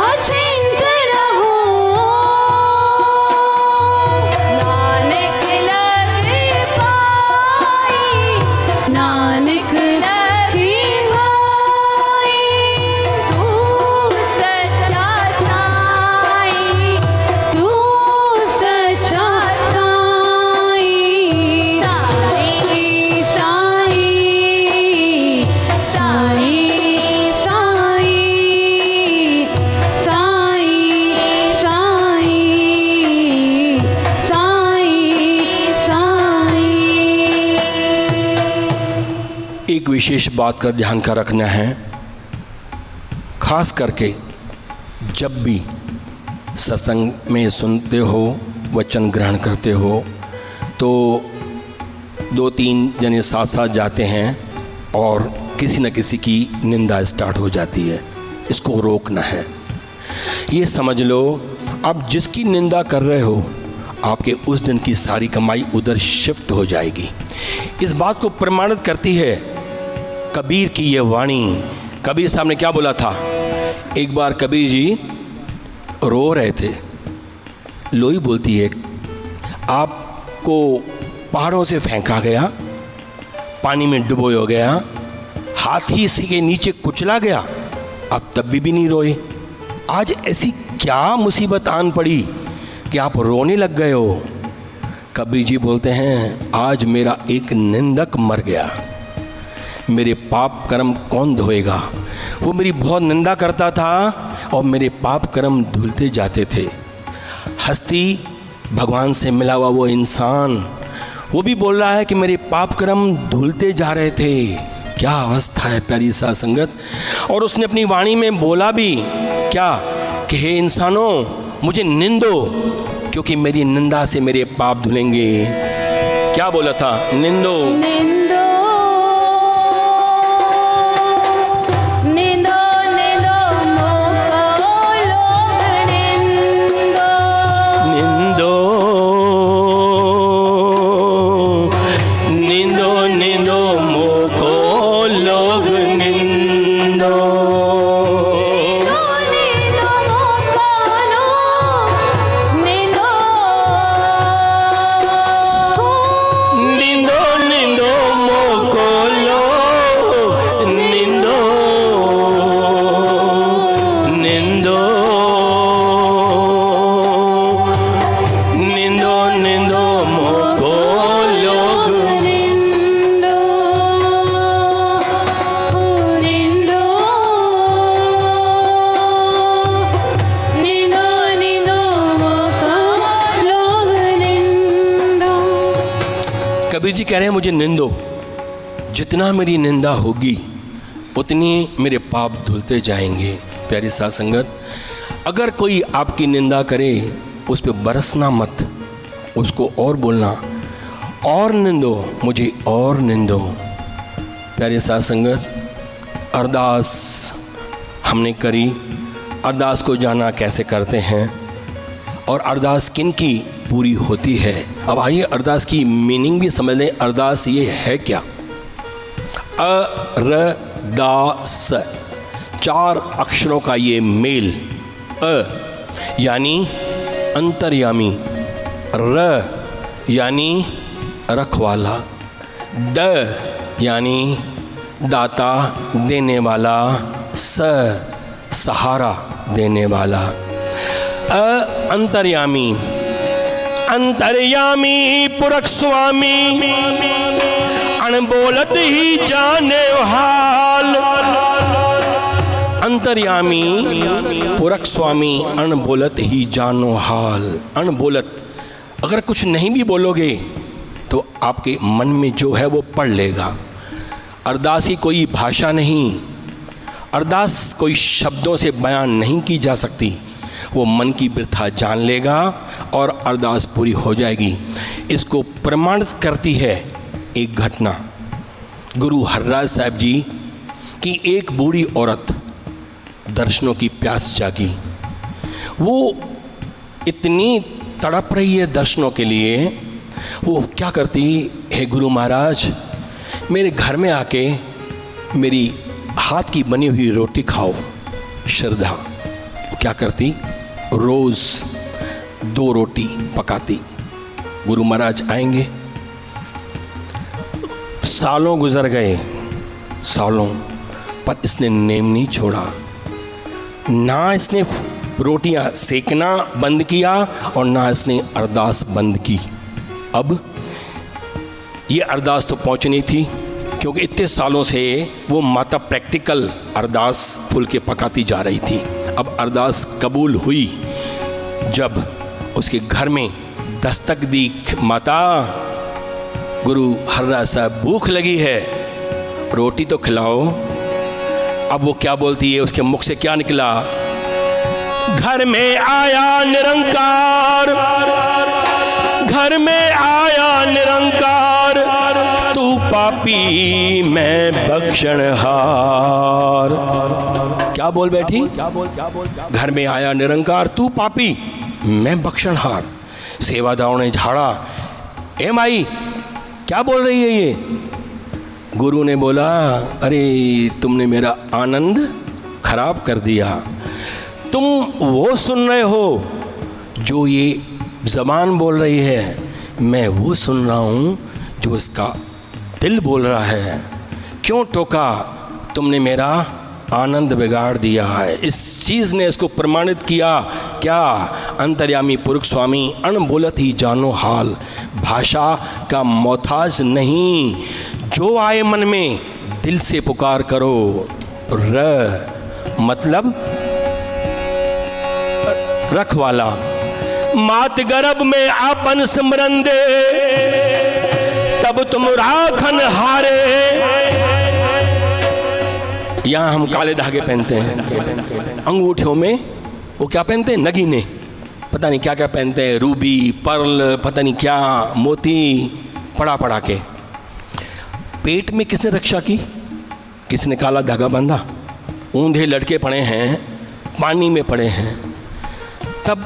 Speaker 1: अचिंत रहो, नानक लगे पाई, नानक लगे पाई, तू सच्चा साई, तू सच्चा साई, साई साई साई साई साई साई साई साई।
Speaker 2: एक विशेष बात का ध्यान का रखना है, खास करके जब भी सत्संग में सुनते हो, वचन ग्रहण करते हो, तो 2-3 जने साथ साथ जाते हैं और किसी न किसी की निंदा स्टार्ट हो जाती है। इसको रोकना है। ये समझ लो, आप जिसकी निंदा कर रहे हो, आपके उस दिन की सारी कमाई उधर शिफ्ट हो जाएगी। इस बात को प्रमाणित करती है कबीर की ये वाणी। कबीर साहब ने क्या बोला था? एक बार कबीर जी रो रहे थे। लोई बोलती है, आपको पहाड़ों से फेंका गया, पानी में डुबोया गया, हाथी से के नीचे कुचला गया, आप तब भी नहीं रोए। आज ऐसी क्या मुसीबत आन पड़ी कि आप रोने लग गए हो? कबीर जी बोलते हैं, आज मेरा एक निंदक मर गया, मेरे पाप कर्म कौन धोएगा? वो मेरी बहुत निंदा करता था और मेरे पाप कर्म धुलते जाते थे। हस्ती भगवान से मिला हुआ वो इंसान, वो भी बोल रहा है कि मेरे पाप कर्म धुलते जा रहे थे। क्या अवस्था है प्यारी साध संगत। और उसने अपनी वाणी में बोला भी क्या कि हे इंसानों, मुझे निंदो, क्योंकि मेरी निंदा से मेरे पाप धुलेंगे। क्या बोला था? निंदो
Speaker 1: निंदो निंदो निंदो मोको लोग निंदो,
Speaker 2: निंदो निंदो निंदो मोको लोग निंदो,
Speaker 1: निंदो मोको
Speaker 2: कबीर जी कह रहे हैं मुझे निंदो, जितना मेरी निंदा होगी उतनी मेरे पाप धुलते जाएंगे। प्यारी साध संगत, अगर कोई आपकी निंदा करे उस पर बरसना मत, उसको और बोलना, और निंदो मुझे, और निंदो। प्यारी साध संगत, अरदास हमने करी, अरदास को जाना कैसे करते हैं और अरदास किन की पूरी होती है। अब आइए अरदास की मीनिंग भी समझ लें। अरदास ये है क्या? अरदास, 4 अक्षरों का ये मेल। अ यानी अंतर्यामी, र यानी रखवाला, द यानी दाता देने वाला, स सहारा देने वाला। अंतर्यामी, अंतर्यामी पुरख स्वामी, अनबोलत ही जाने हाल। अंतर्यामी पुरख स्वामी, अनबोलत ही जानो हाल। अनबोलत, अगर कुछ नहीं भी बोलोगे तो आपके मन में जो है वो पढ़ लेगा। अरदास की कोई भाषा नहीं, अरदास कोई शब्दों से बयान नहीं की जा सकती, वो मन की वृथा जान लेगा और अरदास पूरी हो जाएगी। इसको प्रमाणित करती है एक घटना। गुरु हरराज साहब जी की एक बूढ़ी औरत दर्शनों की प्यास जागी। वो इतनी तड़प रही है दर्शनों के लिए, वो क्या करती, हे गुरु महाराज मेरे घर में आके मेरी हाथ की बनी हुई रोटी खाओ। श्रद्धा वो क्या करती, रोज़ 2 रोटी पकाती। गुरु महाराज आएंगे। सालों गुजर गए, सालों, पर इसने नेम नहीं छोड़ा। ना इसने रोटियां सेकना बंद किया और ना इसने अरदास बंद की। अब ये अरदास तो पहुंचनी थी, क्योंकि इतने सालों से वो माता प्रैक्टिकल अरदास फूल के पकाती जा रही थी। अब अरदास कबूल हुई जब उसके घर में दस्तक दी, माता गुरु हरराज साहब भूख लगी है, रोटी तो खिलाओ। अब वो क्या बोलती है, उसके मुख से क्या निकला, घर में आया निरंकार, घर में आया निरंकार, तू पापी मैं बख्शनहार। क्या बोल बैठी, घर में आया निरंकार, तू पापी मैं बख्शनहार। सेवादारों ने झाड़ा, ए माई क्या बोल रही है ये? गुरु ने बोला, अरे तुमने मेरा आनंद खराब कर दिया। तुम वो सुन रहे हो जो ये ज़बान बोल रही है, मैं वो सुन रहा हूँ जो इसका दिल बोल रहा है। क्यों टोका? तुमने मेरा आनंद बिगाड़ दिया है। इस चीज़ ने इसको प्रमाणित किया क्या? अंतर्यामी पुरख स्वामी अनबोलत ही जानो हाल। भाषा का मोहताज नहीं, जो आए मन में दिल से पुकार करो। र मतलब रखवाला, मात गर्भ में आपन सिमरन दे, तब तुम राखन हारे। यहाँ हम काले धागे पहनते हैं, अंगूठियों में वो क्या पहनते हैं, नगीने, पता नहीं क्या क्या पहनते हैं, रूबी पर्ल पता नहीं क्या, मोती पड़ा पड़ा के। पेट में किसने रक्षा की? किसने काला धागा बांधा? ऊंधे लटके पड़े हैं, पानी में पड़े हैं। तब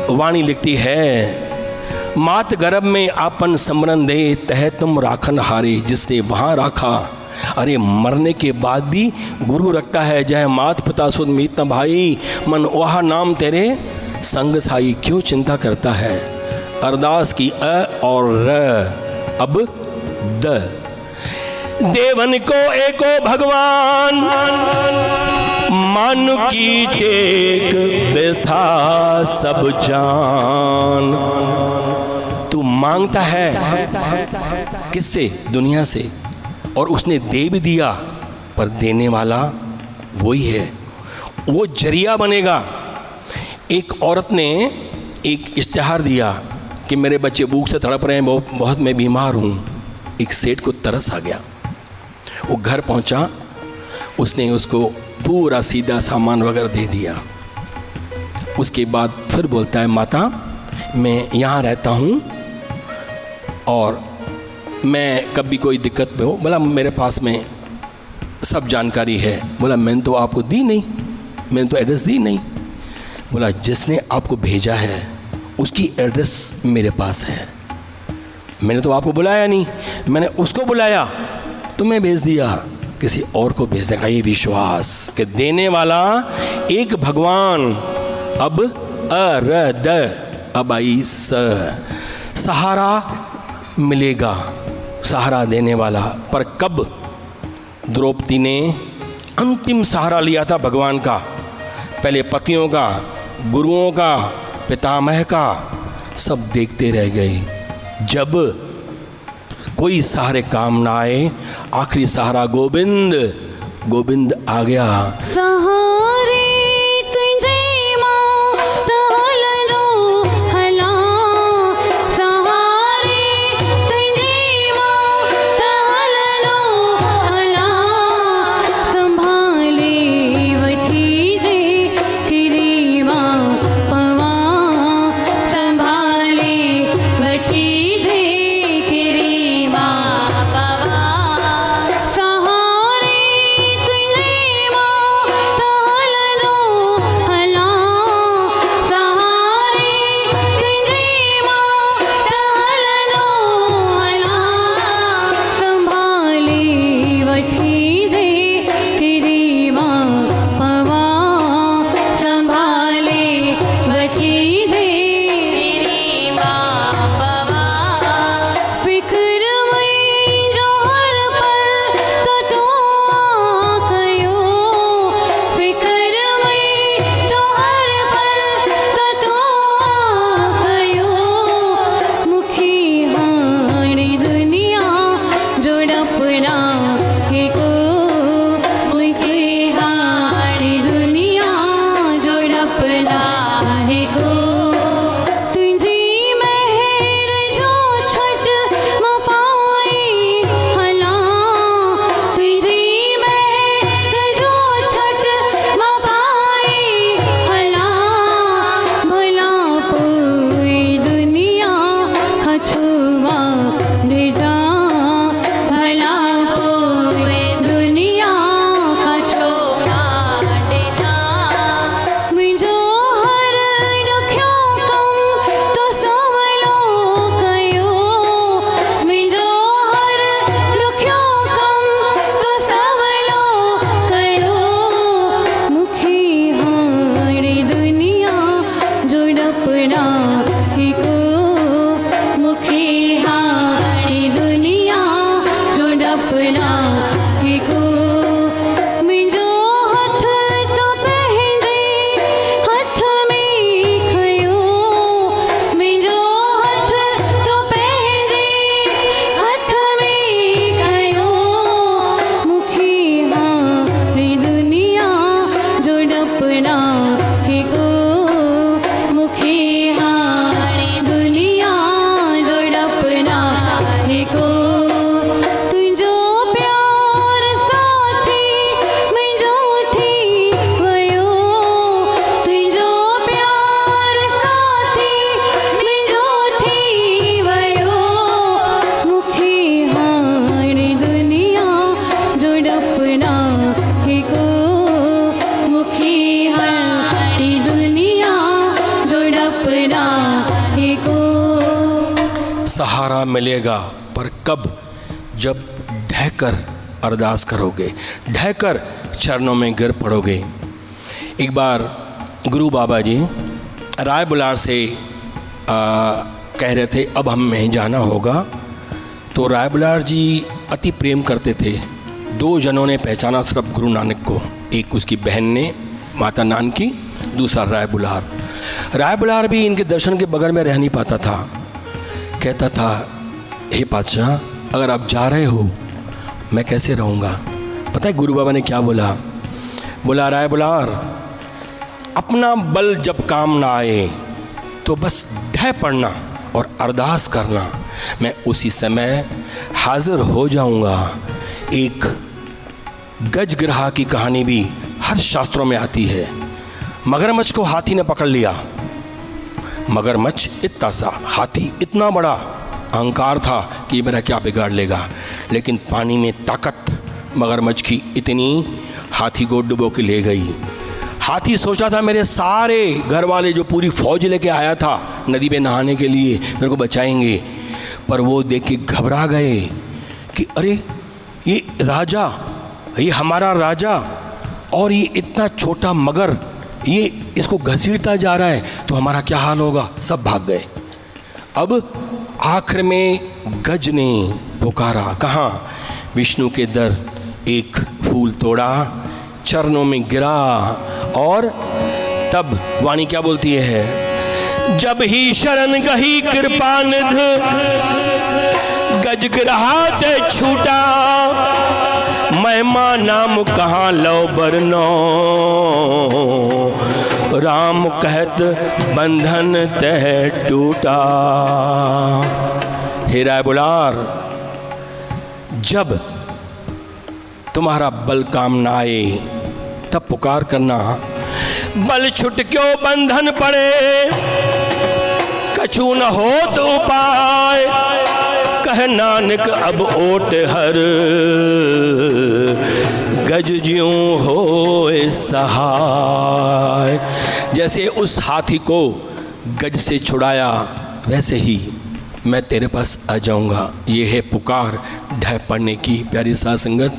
Speaker 2: वाणी लिखती है, मात गर्भ में आपन समरन दे, तह तुम राखन हारे। जिसने वहाँ राखा, अरे मरने के बाद भी गुरु रखता है। जय मात पिता सुध मीत न भाई, मन वहा नाम तेरे संग साई। क्यों चिंता करता है? अरदास की अ और र, अब द। देवन को एको भगवान, मानु की टेक व्यथा सब जान। तू मांगता है किससे? दुनिया से, और उसने दे भी दिया, पर देने वाला वही है, वो जरिया बनेगा। एक औरत ने एक इश्तिहार दिया कि मेरे बच्चे भूख से तड़प रहे हैं, बहुत मैं बीमार हूँ, एक सेठ को तरस आ गया। वो घर पहुंचा, उसने उसको पूरा सीधा सामान वगैरह दे दिया। उसके बाद फिर बोलता है, माता मैं यहाँ रहता हूँ और मैं कभी कोई दिक्कत में हो, बोला मेरे पास में सब जानकारी है। बोला मैंने तो आपको दी नहीं, मैंने तो एड्रेस दी नहीं। बोला जिसने आपको भेजा है उसकी एड्रेस मेरे पास है, मैंने तो आपको बुलाया नहीं, मैंने उसको बुलाया तो मैं भेज दिया, किसी और को भेजने का ये विश्वास कि देने वाला एक भगवान। अब अरद अब आई सहारा मिलेगा, सहारा देने वाला। पर कब? द्रौपदी ने अंतिम सहारा लिया था भगवान का, पहले पतियों का, गुरुओं का, पितामह का, सब देखते रह गए। जब कोई सहारे काम ना आए, आखिरी सहारा गोविंद, गोविंद आ गया।
Speaker 1: सहारे तुझे मात हलनो हला, सहारे तुझे मात हलनो हला, संभाले वठी जे किरीवा पवा, संभाले वठी जे किरीवा पवा, सहारे तुझे मात हलनो हला, सहारे तुझे मात हलनो हला, संभाले वठी जे किरीवा पवा, संभाले वठी जे किरीवा पवा, फिक्र में जो हर पल तो तू आकयो, फिक्र में जो हर पल तो तू आकयो, मुखी हारी दुनिया जोड़पना है को, मुखी हारी दुनिया जोड़पना है को, तुझी मेहर जो छट म पाई हला, तुझी मेहर जो छट म पाई हला, भला पूरी दुनिया हछुआ दे जा, भला पूरी दुनिया हछुआ दे जा, मुझो हर दुख्यो कम तो सवलो कयो, मुझो हर दुख्यो कम तो सवलो कयो, मुखी हारी दुनिया जोड़पना है को, मुखी हारी दुनिया जोड़पना है को, मुझो हथ तो पहले हथ में खयो, मुझो हथ तो पहले हथ में खयो, मुखी हारी दुनिया जोड़पना है को, मुखी हारी दुनिया जोड़पना है को, तुझो प्यार साथी मुझो थी वयो, तुझो प्यार साथी मुझो थी वयो, मुखी हारी दुनिया जोड़पना है को, मुखी हारी दुनिया जोड़पना है को।
Speaker 2: सहारा मिलेगा पर कब? जब ढहकर अरदास करोगे, ढहकर चरणों में गिर पड़ोगे। एक बार गुरु बाबा जी राय बुलार से कह रहे थे अब हमें जाना होगा, तो राय बुलार जी अति प्रेम करते थे। दो जनों ने पहचाना सिर्फ गुरु नानक को, एक उसकी बहन ने माता नानकी, दूसरा राय बुलार। राय बुलार भी इनके दर्शन के बगैर में रह नहीं पाता था, कहता था हे पातशाह अगर आप जा रहे हो मैं कैसे रहूँगा। पता है गुरु बाबा ने क्या बोला? बोला राय बुलार अपना बल जब काम ना आए तो बस ढह पड़ना और अरदास करना मैं उसी समय हाजिर हो जाऊंगा। एक गजग्रहा की कहानी भी हर शास्त्रों में आती है। मगरमच्छ को हाथी ने पकड़ लिया। मगरमच्छ इतना सा, हाथी इतना बड़ा, अहंकार था कि मेरा क्या बिगाड़ लेगा, लेकिन पानी में ताकत मगरमच्छ की इतनी, हाथी को डुबो के ले गई। हाथी सोचा था मेरे सारे घर वाले जो पूरी फौज लेके आया था नदी पे नहाने के लिए मेरे को बचाएंगे, पर वो देख के घबरा गए कि अरे ये राजा, ये हमारा राजा, और ये इतना छोटा मगर, ये इसको घसीटता जा रहा है तो हमारा क्या हाल होगा। सब भाग गए। अब आखिर में गज ने पुकारा, कहाँ? विष्णु के दर। एक फूल तोड़ा, चरणों में गिरा, और तब वाणी क्या बोलती है? जब ही शरण गही कृपा निध, गजग्रहा ते छूटा, महिमा नाम कहाँ लो बरनो, राम कहत बंधन तह टूटा। हे राय बुलार, जब तुम्हारा बल काम ना आए तब पुकार करना। बल छुट क्यों बंधन पड़े, कछु न हो तो उपाय, कह नानक अब ओट हर, गज ज्यों होए सहाय। जैसे उस हाथी को गज से छुड़ाया वैसे ही मैं तेरे पास आ जाऊंगा। ये है पुकार ढह पड़ने की। प्यारी साध संगत,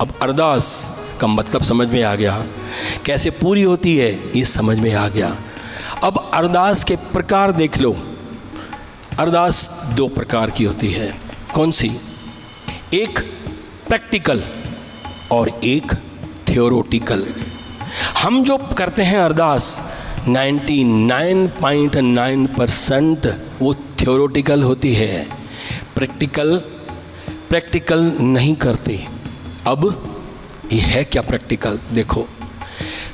Speaker 2: अब अरदास का मतलब समझ में आ गया, कैसे पूरी होती है ये समझ में आ गया। अब अरदास के प्रकार देख लो। अरदास दो प्रकार की होती है। कौन सी? एक प्रैक्टिकल और एक थियोरेटिकल। हम जो करते हैं अरदास 99.9% वो थियोरेटिकल होती है, प्रैक्टिकल नहीं करते। अब ये है क्या प्रैक्टिकल? देखो,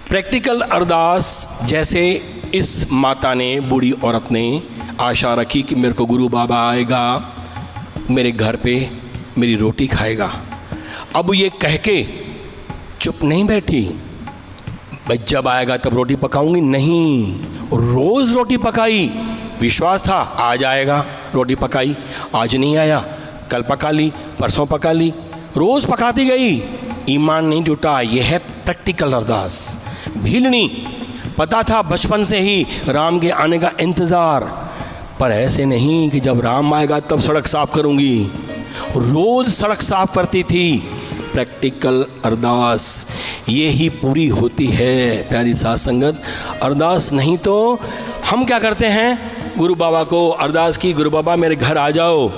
Speaker 2: प्रैक्टिकल अरदास जैसे इस माता ने, बूढ़ी औरत ने आशा रखी कि मेरे को गुरु बाबा आएगा, मेरे घर पे मेरी रोटी खाएगा। अब ये कह के चुप नहीं बैठी, भाई जब आएगा तब रोटी पकाऊंगी, नहीं, रोज़ रोटी पकाई। विश्वास था आज आएगा, रोटी पकाई, आज नहीं आया, कल पका ली, परसों पका ली, रोज़ पकाती गई, ईमान नहीं टूटा। यह है प्रैक्टिकल अरदास। भीलनी, पता था बचपन से ही राम के आने का इंतज़ार, पर ऐसे नहीं कि जब राम आएगा तब सड़क साफ करूंगी, रोज़ सड़क साफ करती थी। प्रैक्टिकल अरदास ये ही पूरी होती है प्यारी साध संगत। अरदास नहीं तो हम क्या करते हैं, गुरु बाबा को अरदास की, गुरु बाबा मेरे घर आ जाओ,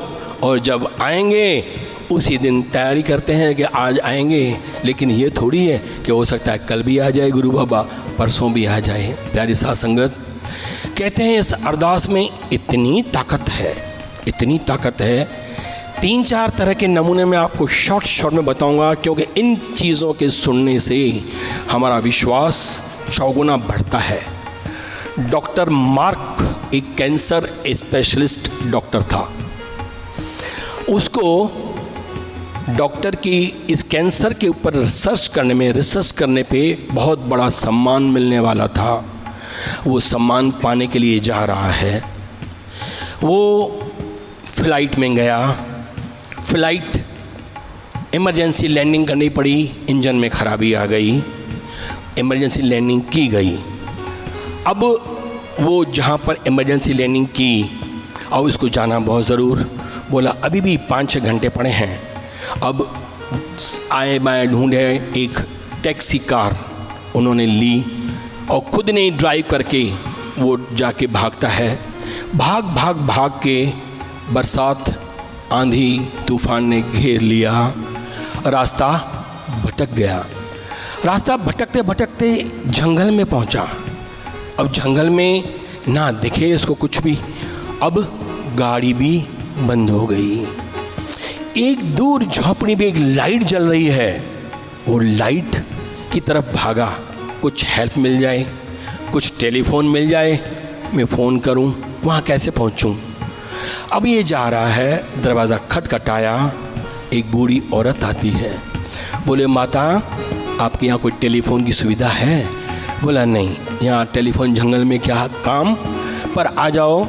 Speaker 2: और जब आएंगे उसी दिन तैयारी करते हैं कि आज आएंगे, लेकिन ये थोड़ी है कि हो सकता है कल भी आ जाए गुरु बाबा, परसों भी आ जाए। प्यारी साध संगत, कहते हैं इस अरदास में इतनी ताकत है, इतनी ताकत है। 3-4 तरह के नमूने मैं आपको शॉर्ट में बताऊंगा, क्योंकि इन चीज़ों के सुनने से हमारा विश्वास चौगुना बढ़ता है। डॉक्टर मार्क एक कैंसर स्पेशलिस्ट डॉक्टर था। उसको डॉक्टर की इस कैंसर के ऊपर रिसर्च करने पे बहुत बड़ा सम्मान मिलने वाला था। वो सम्मान पाने के लिए जा रहा है। वो फ्लाइट में गया, फ्लाइट इमरजेंसी लैंडिंग करनी पड़ी, इंजन में ख़राबी आ गई, इमरजेंसी लैंडिंग की गई। अब वो जहाँ पर इमरजेंसी लैंडिंग की और उसको जाना बहुत ज़रूर, बोला अभी भी 5-6 घंटे पड़े हैं। अब आए बाएँ ढूंढे, एक टैक्सी कार उन्होंने ली और खुद ने ड्राइव करके वो जाके भागता है। भाग के बरसात, आंधी तूफान ने घेर लिया, रास्ता भटक गया। रास्ता भटकते भटकते जंगल में पहुंचा। अब जंगल में ना दिखे इसको कुछ भी। अब गाड़ी भी बंद हो गई। एक दूर झोपड़ी में एक लाइट जल रही है, वो लाइट की तरफ भागा, कुछ हेल्प मिल जाए, कुछ टेलीफोन मिल जाए, मैं फ़ोन करूं, वहाँ कैसे पहुंचूं। अब ये जा रहा है, दरवाज़ा खटखटाया, एक बूढ़ी औरत आती है। बोले माता आपके यहाँ कोई टेलीफोन की सुविधा है? बोला नहीं, यहाँ टेलीफोन जंगल में क्या काम, पर आ जाओ,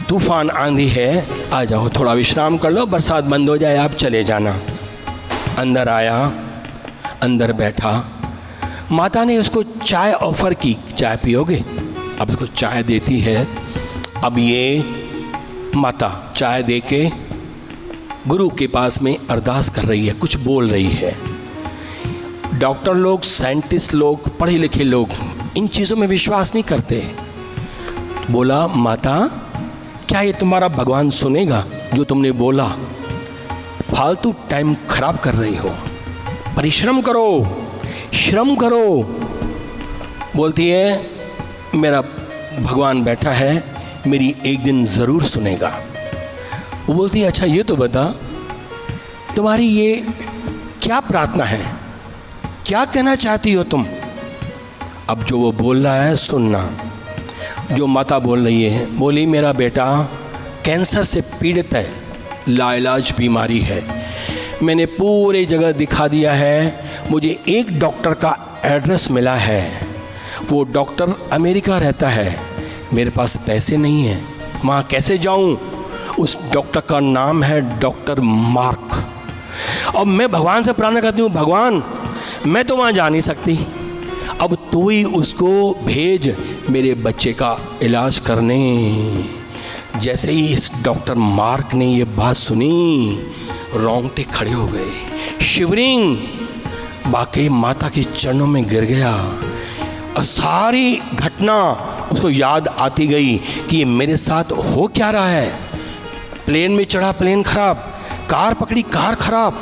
Speaker 2: तूफान आंधी है, आ जाओ, थोड़ा विश्राम कर लो, बरसात बंद हो जाए आप चले जाना। अंदर आया, अंदर बैठा, माता ने उसको चाय ऑफ़र की, चाय पियोगे? अब उसको चाय देती है। अब ये माता चाय दे के गुरु के पास में अरदास कर रही है, कुछ बोल रही है। डॉक्टर लोग, साइंटिस्ट लोग, पढ़े लिखे लोग इन चीज़ों में विश्वास नहीं करते। बोला माता क्या ये तुम्हारा भगवान सुनेगा जो तुमने बोला? फालतू टाइम खराब कर रही हो, परिश्रम करो, श्रम करो। बोलती है मेरा भगवान बैठा है, मेरी एक दिन ज़रूर सुनेगा। वो बोलती है अच्छा ये तो बता, तुम्हारी ये क्या प्रार्थना है, क्या कहना चाहती हो तुम? अब जो वो बोल रहा है सुनना। जो माता बोल रही है, बोली मेरा बेटा कैंसर से पीड़ित है, लाइलाज बीमारी है, मैंने पूरे जगह दिखा दिया है, मुझे एक डॉक्टर का एड्रेस मिला है, वो डॉक्टर अमेरिका रहता है, मेरे पास पैसे नहीं हैं, वहाँ कैसे जाऊँ? उस डॉक्टर का नाम है डॉक्टर मार्क। और मैं भगवान से प्रार्थना करती हूँ, भगवान मैं तो वहाँ जा नहीं सकती, अब तू ही उसको भेज मेरे बच्चे का इलाज करने। जैसे ही इस डॉक्टर मार्क ने ये बात सुनी, रोंगटे खड़े हो गए, शिवरिंग, वाकई माता के चरणों में गिर गया। और सारी घटना उसको याद आती गई कि ये मेरे साथ हो क्या रहा है। प्लेन में चढ़ा, प्लेन खराब, कार पकड़ी, कार खराब,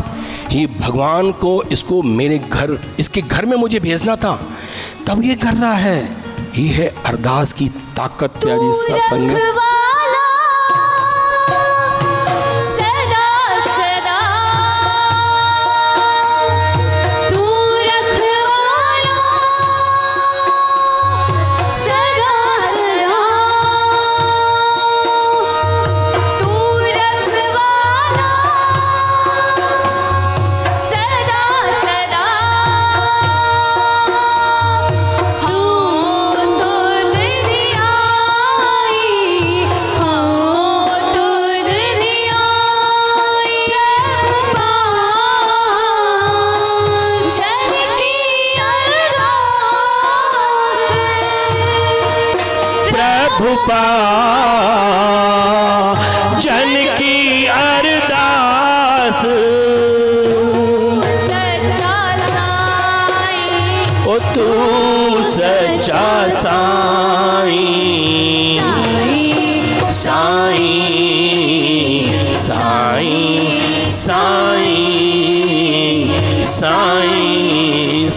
Speaker 2: ये भगवान को इसको मेरे घर, इसके घर में मुझे भेजना था, तब ये कर रहा है। ये है अरदास की ताकत। प्यारी सत्संग जन की अरदास,
Speaker 1: सच्चा साईं,
Speaker 2: ओ तू सच्चा साईं, साईं साईं साईं साईं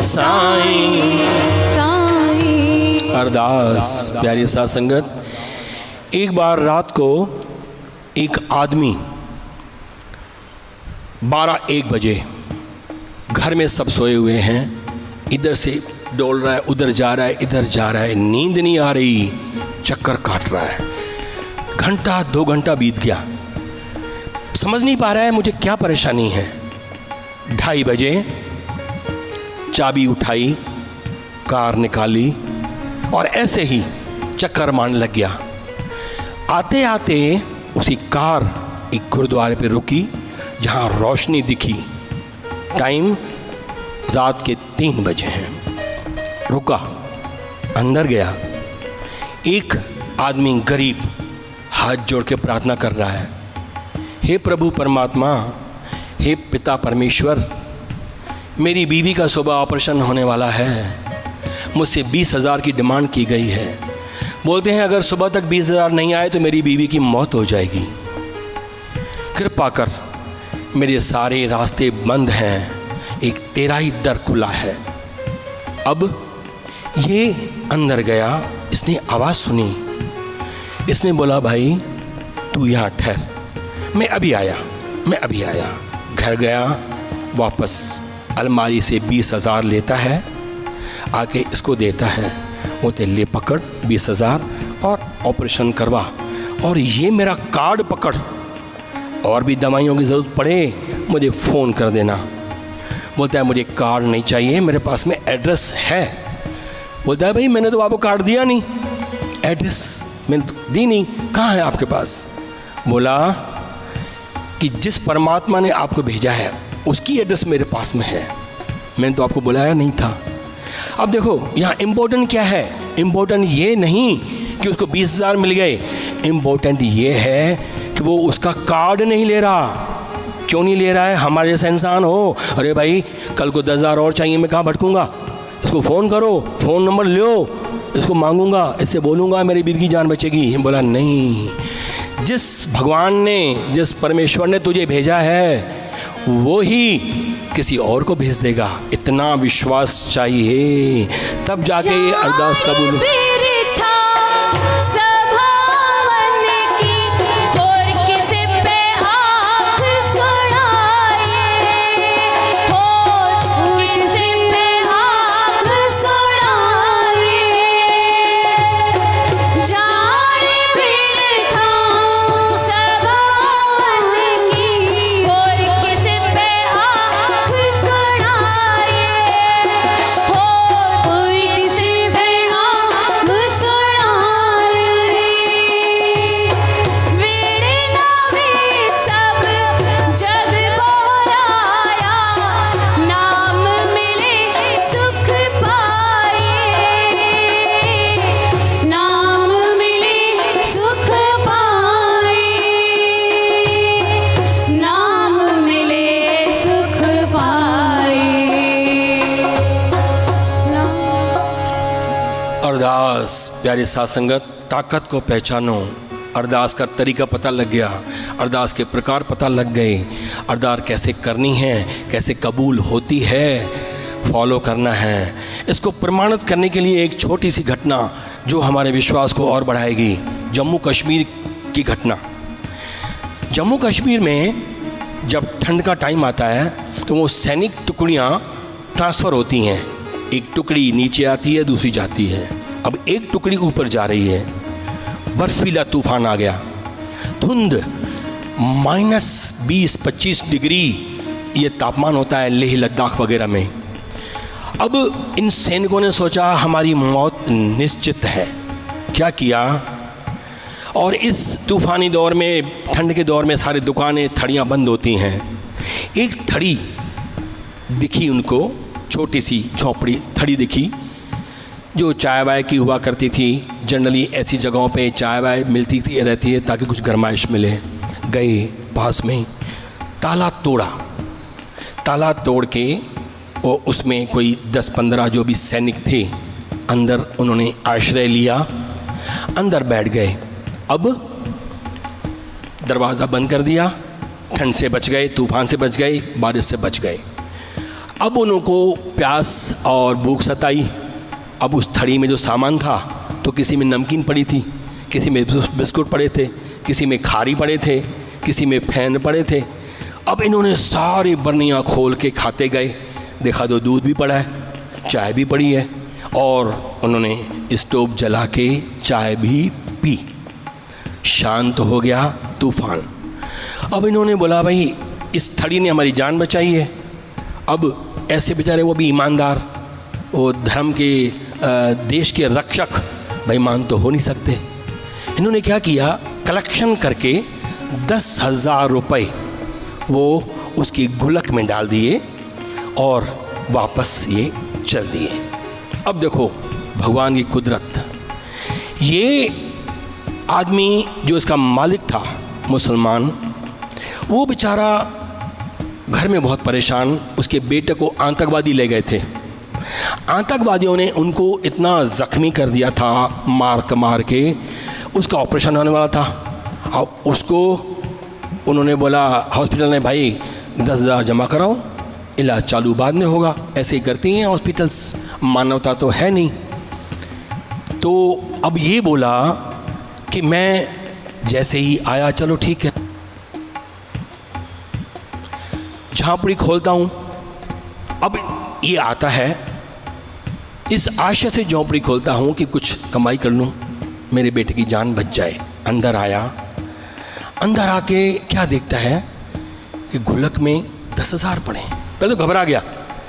Speaker 2: साईं साईं। अरदास। प्यारी साथ संगत, एक बार रात को एक आदमी 12-1 बजे, घर में सब सोए हुए हैं, इधर से डोल रहा है, उधर जा रहा है, इधर जा रहा है, नींद नहीं आ रही, चक्कर काट रहा है। घंटा 2 घंटा बीत गया, समझ नहीं पा रहा है मुझे क्या परेशानी है। 2:30 बजे चाबी उठाई, कार निकाली और ऐसे ही चक्कर मारने लग गया। आते आते उसी कार एक गुरुद्वारे पे रुकी जहाँ रोशनी दिखी। टाइम रात के 3 बजे हैं। रुका, अंदर गया। एक आदमी गरीब हाथ जोड़ के प्रार्थना कर रहा है, हे प्रभु परमात्मा, हे पिता परमेश्वर, मेरी बीवी का सुबह ऑपरेशन होने वाला है, मुझसे 20,000 की डिमांड की गई है। बोलते हैं अगर सुबह तक 20,000 नहीं आए तो मेरी बीवी की मौत हो जाएगी। कृपा कर, मेरे सारे रास्ते बंद हैं, एक तेरा ही दर खुला है। अब ये अंदर गया, इसने आवाज़ सुनी, इसने बोला भाई तू यहाँ ठहर, मैं अभी आया। घर गया, वापस अलमारी से 20,000 लेता है, आके इसको देता है, बोलते ले पकड़ 20,000 और ऑपरेशन करवा, और ये मेरा कार्ड पकड़, और भी दवाइयों की ज़रूरत पड़े मुझे फ़ोन कर देना। बोलता है मुझे कार्ड नहीं चाहिए, मेरे पास में एड्रेस है। बोलता है भाई मैंने तो आपको कार्ड दिया नहीं, एड्रेस मैंने तो दी नहीं, कहाँ है आपके पास? बोला कि जिस परमात्मा ने आपको भेजा है उसकी एड्रेस मेरे पास में है, मैंने तो आपको बुलाया नहीं था। अब देखो यहाँ इम्पोर्टेंट क्या है, इम्पोर्टेंट ये नहीं कि उसको 20,000 मिल गए, इम्पोर्टेंट ये है कि वो उसका कार्ड नहीं ले रहा। क्यों नहीं ले रहा है? हमारे जैसा इंसान हो, अरे भाई कल को 10,000 और चाहिए, मैं कहाँ भटकूँगा, इसको फ़ोन करो, फ़ोन नंबर लो, इसको मांगूंगा, इससे बोलूँगा मेरी बीवी की जान बचेगी। बोला नहीं, जिस भगवान ने, जिस परमेश्वर ने तुझे भेजा है वो ही किसी और को भेज देगा। इतना विश्वास चाहिए, तब जाके ये अरदास कबूल। अरदास, प्यारे साथ संगत, ताकत को पहचानो। अरदास का तरीका पता लग गया, अरदास के प्रकार पता लग गए, अरदास कैसे करनी है, कैसे कबूल होती है, फॉलो करना है। इसको प्रमाणित करने के लिए एक छोटी सी घटना जो हमारे विश्वास को और बढ़ाएगी, जम्मू कश्मीर की घटना। जम्मू कश्मीर में जब ठंड का टाइम आता है तो वो सैनिक टुकड़ियाँ ट्रांसफ़र होती हैं, एक टुकड़ी नीचे आती है, दूसरी जाती है। अब एक टुकड़ी ऊपर जा रही है, बर्फीला तूफान आ गया, धुंध, -20-25 डिग्री ये तापमान होता है लेह लद्दाख वगैरह में। अब इन सैनिकों ने सोचा हमारी मौत निश्चित है। क्या किया? और इस तूफ़ानी दौर में, ठंड के दौर में सारी दुकानें, थड़ियाँ बंद होती हैं। एक थड़ी दिखी उनको, छोटी सी झोंपड़ी थड़ी दिखी जो चाय वाय की हुआ करती थी। जनरली ऐसी जगहों पे चाय वाय मिलती थी, रहती है ताकि कुछ गरमाइश मिले। गए पास में, ताला तोड़ा, ताला तोड़ के और उसमें कोई 10-15 जो भी सैनिक थे अंदर, उन्होंने आश्रय लिया, अंदर बैठ गए। अब दरवाज़ा बंद कर दिया, ठंड से बच गए, तूफ़ान से बच गए, बारिश से बच गए। अब उनको प्यास और भूख सताई। अब उस थड़ी में जो सामान था, तो किसी में नमकीन पड़ी थी, किसी में बिस्कुट पड़े थे, किसी में खारी पड़े थे, किसी में फैन पड़े थे। अब इन्होंने सारी बर्नियाँ खोल के खाते गए, देखा तो दूध भी पड़ा है, चाय भी पड़ी है, और उन्होंने स्टोव जला के चाय भी पी। शांत हो गया तूफ़ान। अब इन्होंने बोला भाई इस थड़ी ने हमारी जान बचाई है। अब ऐसे बेचारे, वो भी ईमानदार, वो धर्म के, देश के रक्षक, बेईमान तो हो नहीं सकते। इन्होंने क्या किया, कलेक्शन करके 10,000 रुपये वो उसकी गुलक में डाल दिए और वापस ये चल दिए। अब देखो भगवान की कुदरत। ये आदमी जो इसका मालिक था, मुसलमान, वो बेचारा घर में बहुत परेशान, उसके बेटे को आतंकवादी ले गए थे। आतंकवादियों ने उनको इतना ज़ख्मी कर दिया था, मार के, उसका ऑपरेशन होने वाला था। अब उसको उन्होंने बोला हॉस्पिटल ने, भाई 10,000 जमा कराओ, इलाज चालू बाद में होगा। ऐसे ही करती हैं हॉस्पिटल्स, मानवता तो है नहीं। तो अब ये बोला कि मैं जैसे ही आया, चलो ठीक है, झांपड़ी खोलता हूँ। अब ये आता है, इस आशा से झोंपड़ी खोलता हूँ कि कुछ कमाई कर लूँ, मेरे बेटे की जान बच जाए। अंदर आया, अंदर आके क्या देखता है कि गुल्लक में 10,000 पड़े। पहले तो घबरा गया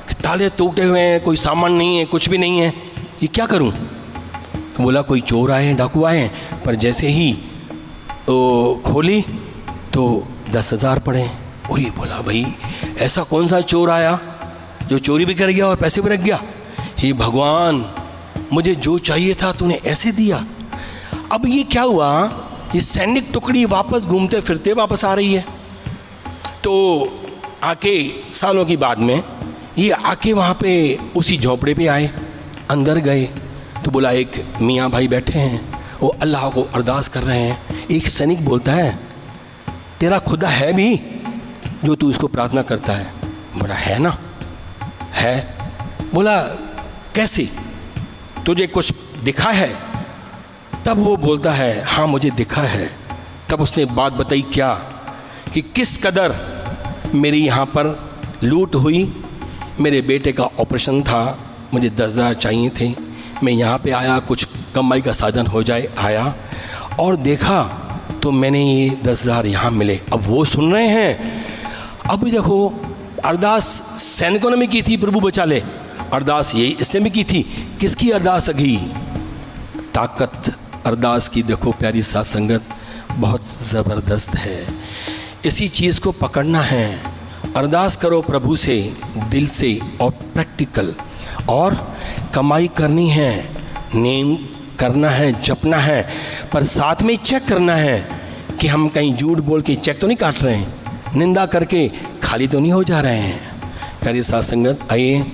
Speaker 2: कि ताले टूटे हुए हैं, कोई सामान नहीं है, कुछ भी नहीं है, ये क्या करूं। तो बोला कोई चोर आए हैं, डाकू आए हैं। पर जैसे ही खोली तो 10,000 पड़े। और ये बोला भाई ऐसा कौन सा चोर आया जो चोरी भी कर गया और पैसे भी रख गया। हे भगवान, मुझे जो चाहिए था तूने ऐसे दिया। अब ये क्या हुआ, ये सैनिक टुकड़ी वापस घूमते फिरते वापस आ रही है। तो आके सालों की बाद में ये आके वहाँ पे उसी झोंपड़े पे आए, अंदर गए तो बोला एक मियाँ भाई बैठे हैं, वो अल्लाह को अरदास कर रहे हैं। एक सैनिक बोलता है तेरा खुदा है भी जो तू इसको प्रार्थना करता है। बोला है ना, है। बोला कैसे, तुझे कुछ दिखा है? तब वो बोलता है हाँ मुझे दिखा है। तब उसने बात बताई क्या, कि किस कदर मेरी यहाँ पर लूट हुई, मेरे बेटे का ऑपरेशन था, मुझे 10,000 चाहिए थे, मैं यहाँ पे आया कुछ कमाई का साधन हो जाए, आया और देखा तो मैंने ये 10,000 यहाँ मिले। अब वो सुन रहे हैं। अब देखो अरदास सैनिकों ने भी की थी, प्रभु बचा ले, अरदास यही इसने भी की थी। किसकी अरदास अगी? ताकत अरदास की। देखो प्यारी साथ संगत बहुत ज़बरदस्त है। इसी चीज़ को पकड़ना है। अरदास करो प्रभु से दिल से और प्रैक्टिकल, और कमाई करनी है, नेम करना है, जपना है, पर साथ में चेक करना है कि हम कहीं झूठ बोल के चेक तो नहीं काट रहे हैं, निंदा करके खाली तो नहीं हो जा रहे हैं। प्यारी साथ संगत आइए,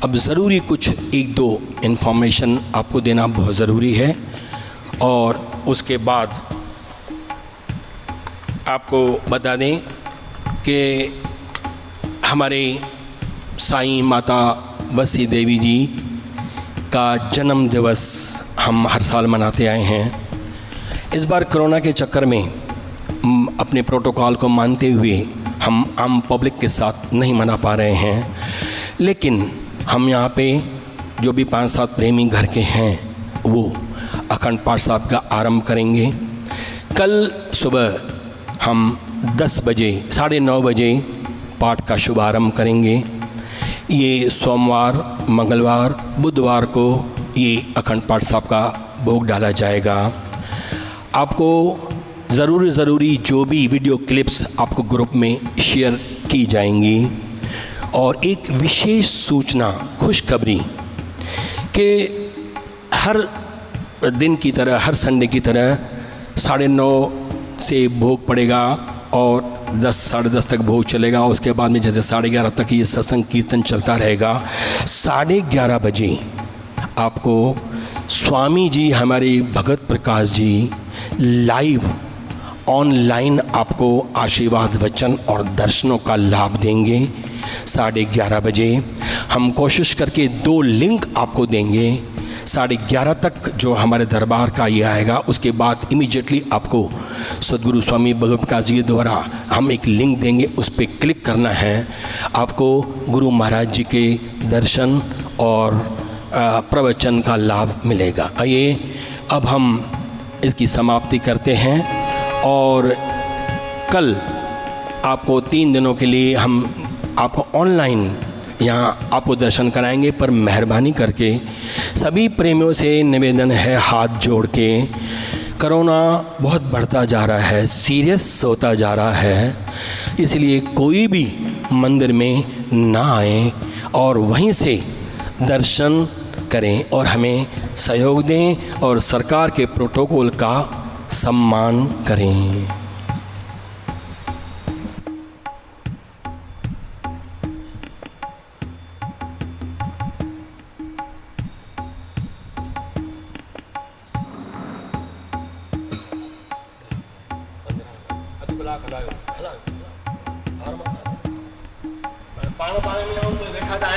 Speaker 2: अब ज़रूरी कुछ एक दो इन्फॉर्मेशन आपको देना बहुत ज़रूरी है, और उसके बाद आपको बता दें कि हमारे साईं माता वसी देवी जी का जन्म दिवस हम हर साल मनाते आए हैं। इस बार कोरोना के चक्कर में अपने प्रोटोकॉल को मानते हुए हम आम पब्लिक के साथ नहीं मना पा रहे हैं, लेकिन हम यहाँ पे जो भी 5-7 प्रेमी घर के हैं वो अखंड पाठ साहब का आरंभ करेंगे। कल सुबह हम 10 बजे 9:30 बजे पाठ का शुभारंभ करेंगे। ये सोमवार, मंगलवार, बुधवार को ये अखंड पाठ साहब का भोग डाला जाएगा। आपको ज़रूरी जो भी वीडियो क्लिप्स आपको ग्रुप में शेयर की जाएंगी। और एक विशेष सूचना, खुशखबरी, कि हर दिन की तरह, हर संडे की तरह 9:30 से भोग पड़ेगा और 10 साढ़े 10 तक भोग चलेगा। उसके बाद में जैसे 11:30 तक ये सत्संग कीर्तन चलता रहेगा। 11:30 बजे आपको स्वामी जी, हमारे भगत प्रकाश जी लाइव ऑनलाइन आपको आशीर्वाद वचन और दर्शनों का लाभ देंगे। 11:30 बजे हम कोशिश करके 2 लिंक आपको देंगे। 11:30 तक जो हमारे दरबार का ये आएगा, उसके बाद इमीडिएटली आपको सदगुरु स्वामी भगत प्रकाश जी द्वारा हम एक लिंक देंगे, उस पर क्लिक करना है। आपको गुरु महाराज जी के दर्शन और प्रवचन का लाभ मिलेगा। आइए अब हम इसकी समाप्ति करते हैं, और कल आपको 3 दिनों के लिए हम आपको ऑनलाइन यहाँ आपको दर्शन कराएंगे। पर मेहरबानी करके सभी प्रेमियों से निवेदन है, हाथ जोड़ के, कोरोना बहुत बढ़ता जा रहा है, सीरियस होता जा रहा है, इसलिए कोई भी मंदिर में ना आए और वहीं से दर्शन करें और हमें सहयोग दें और सरकार के प्रोटोकॉल का सम्मान करें। पानी में देखा था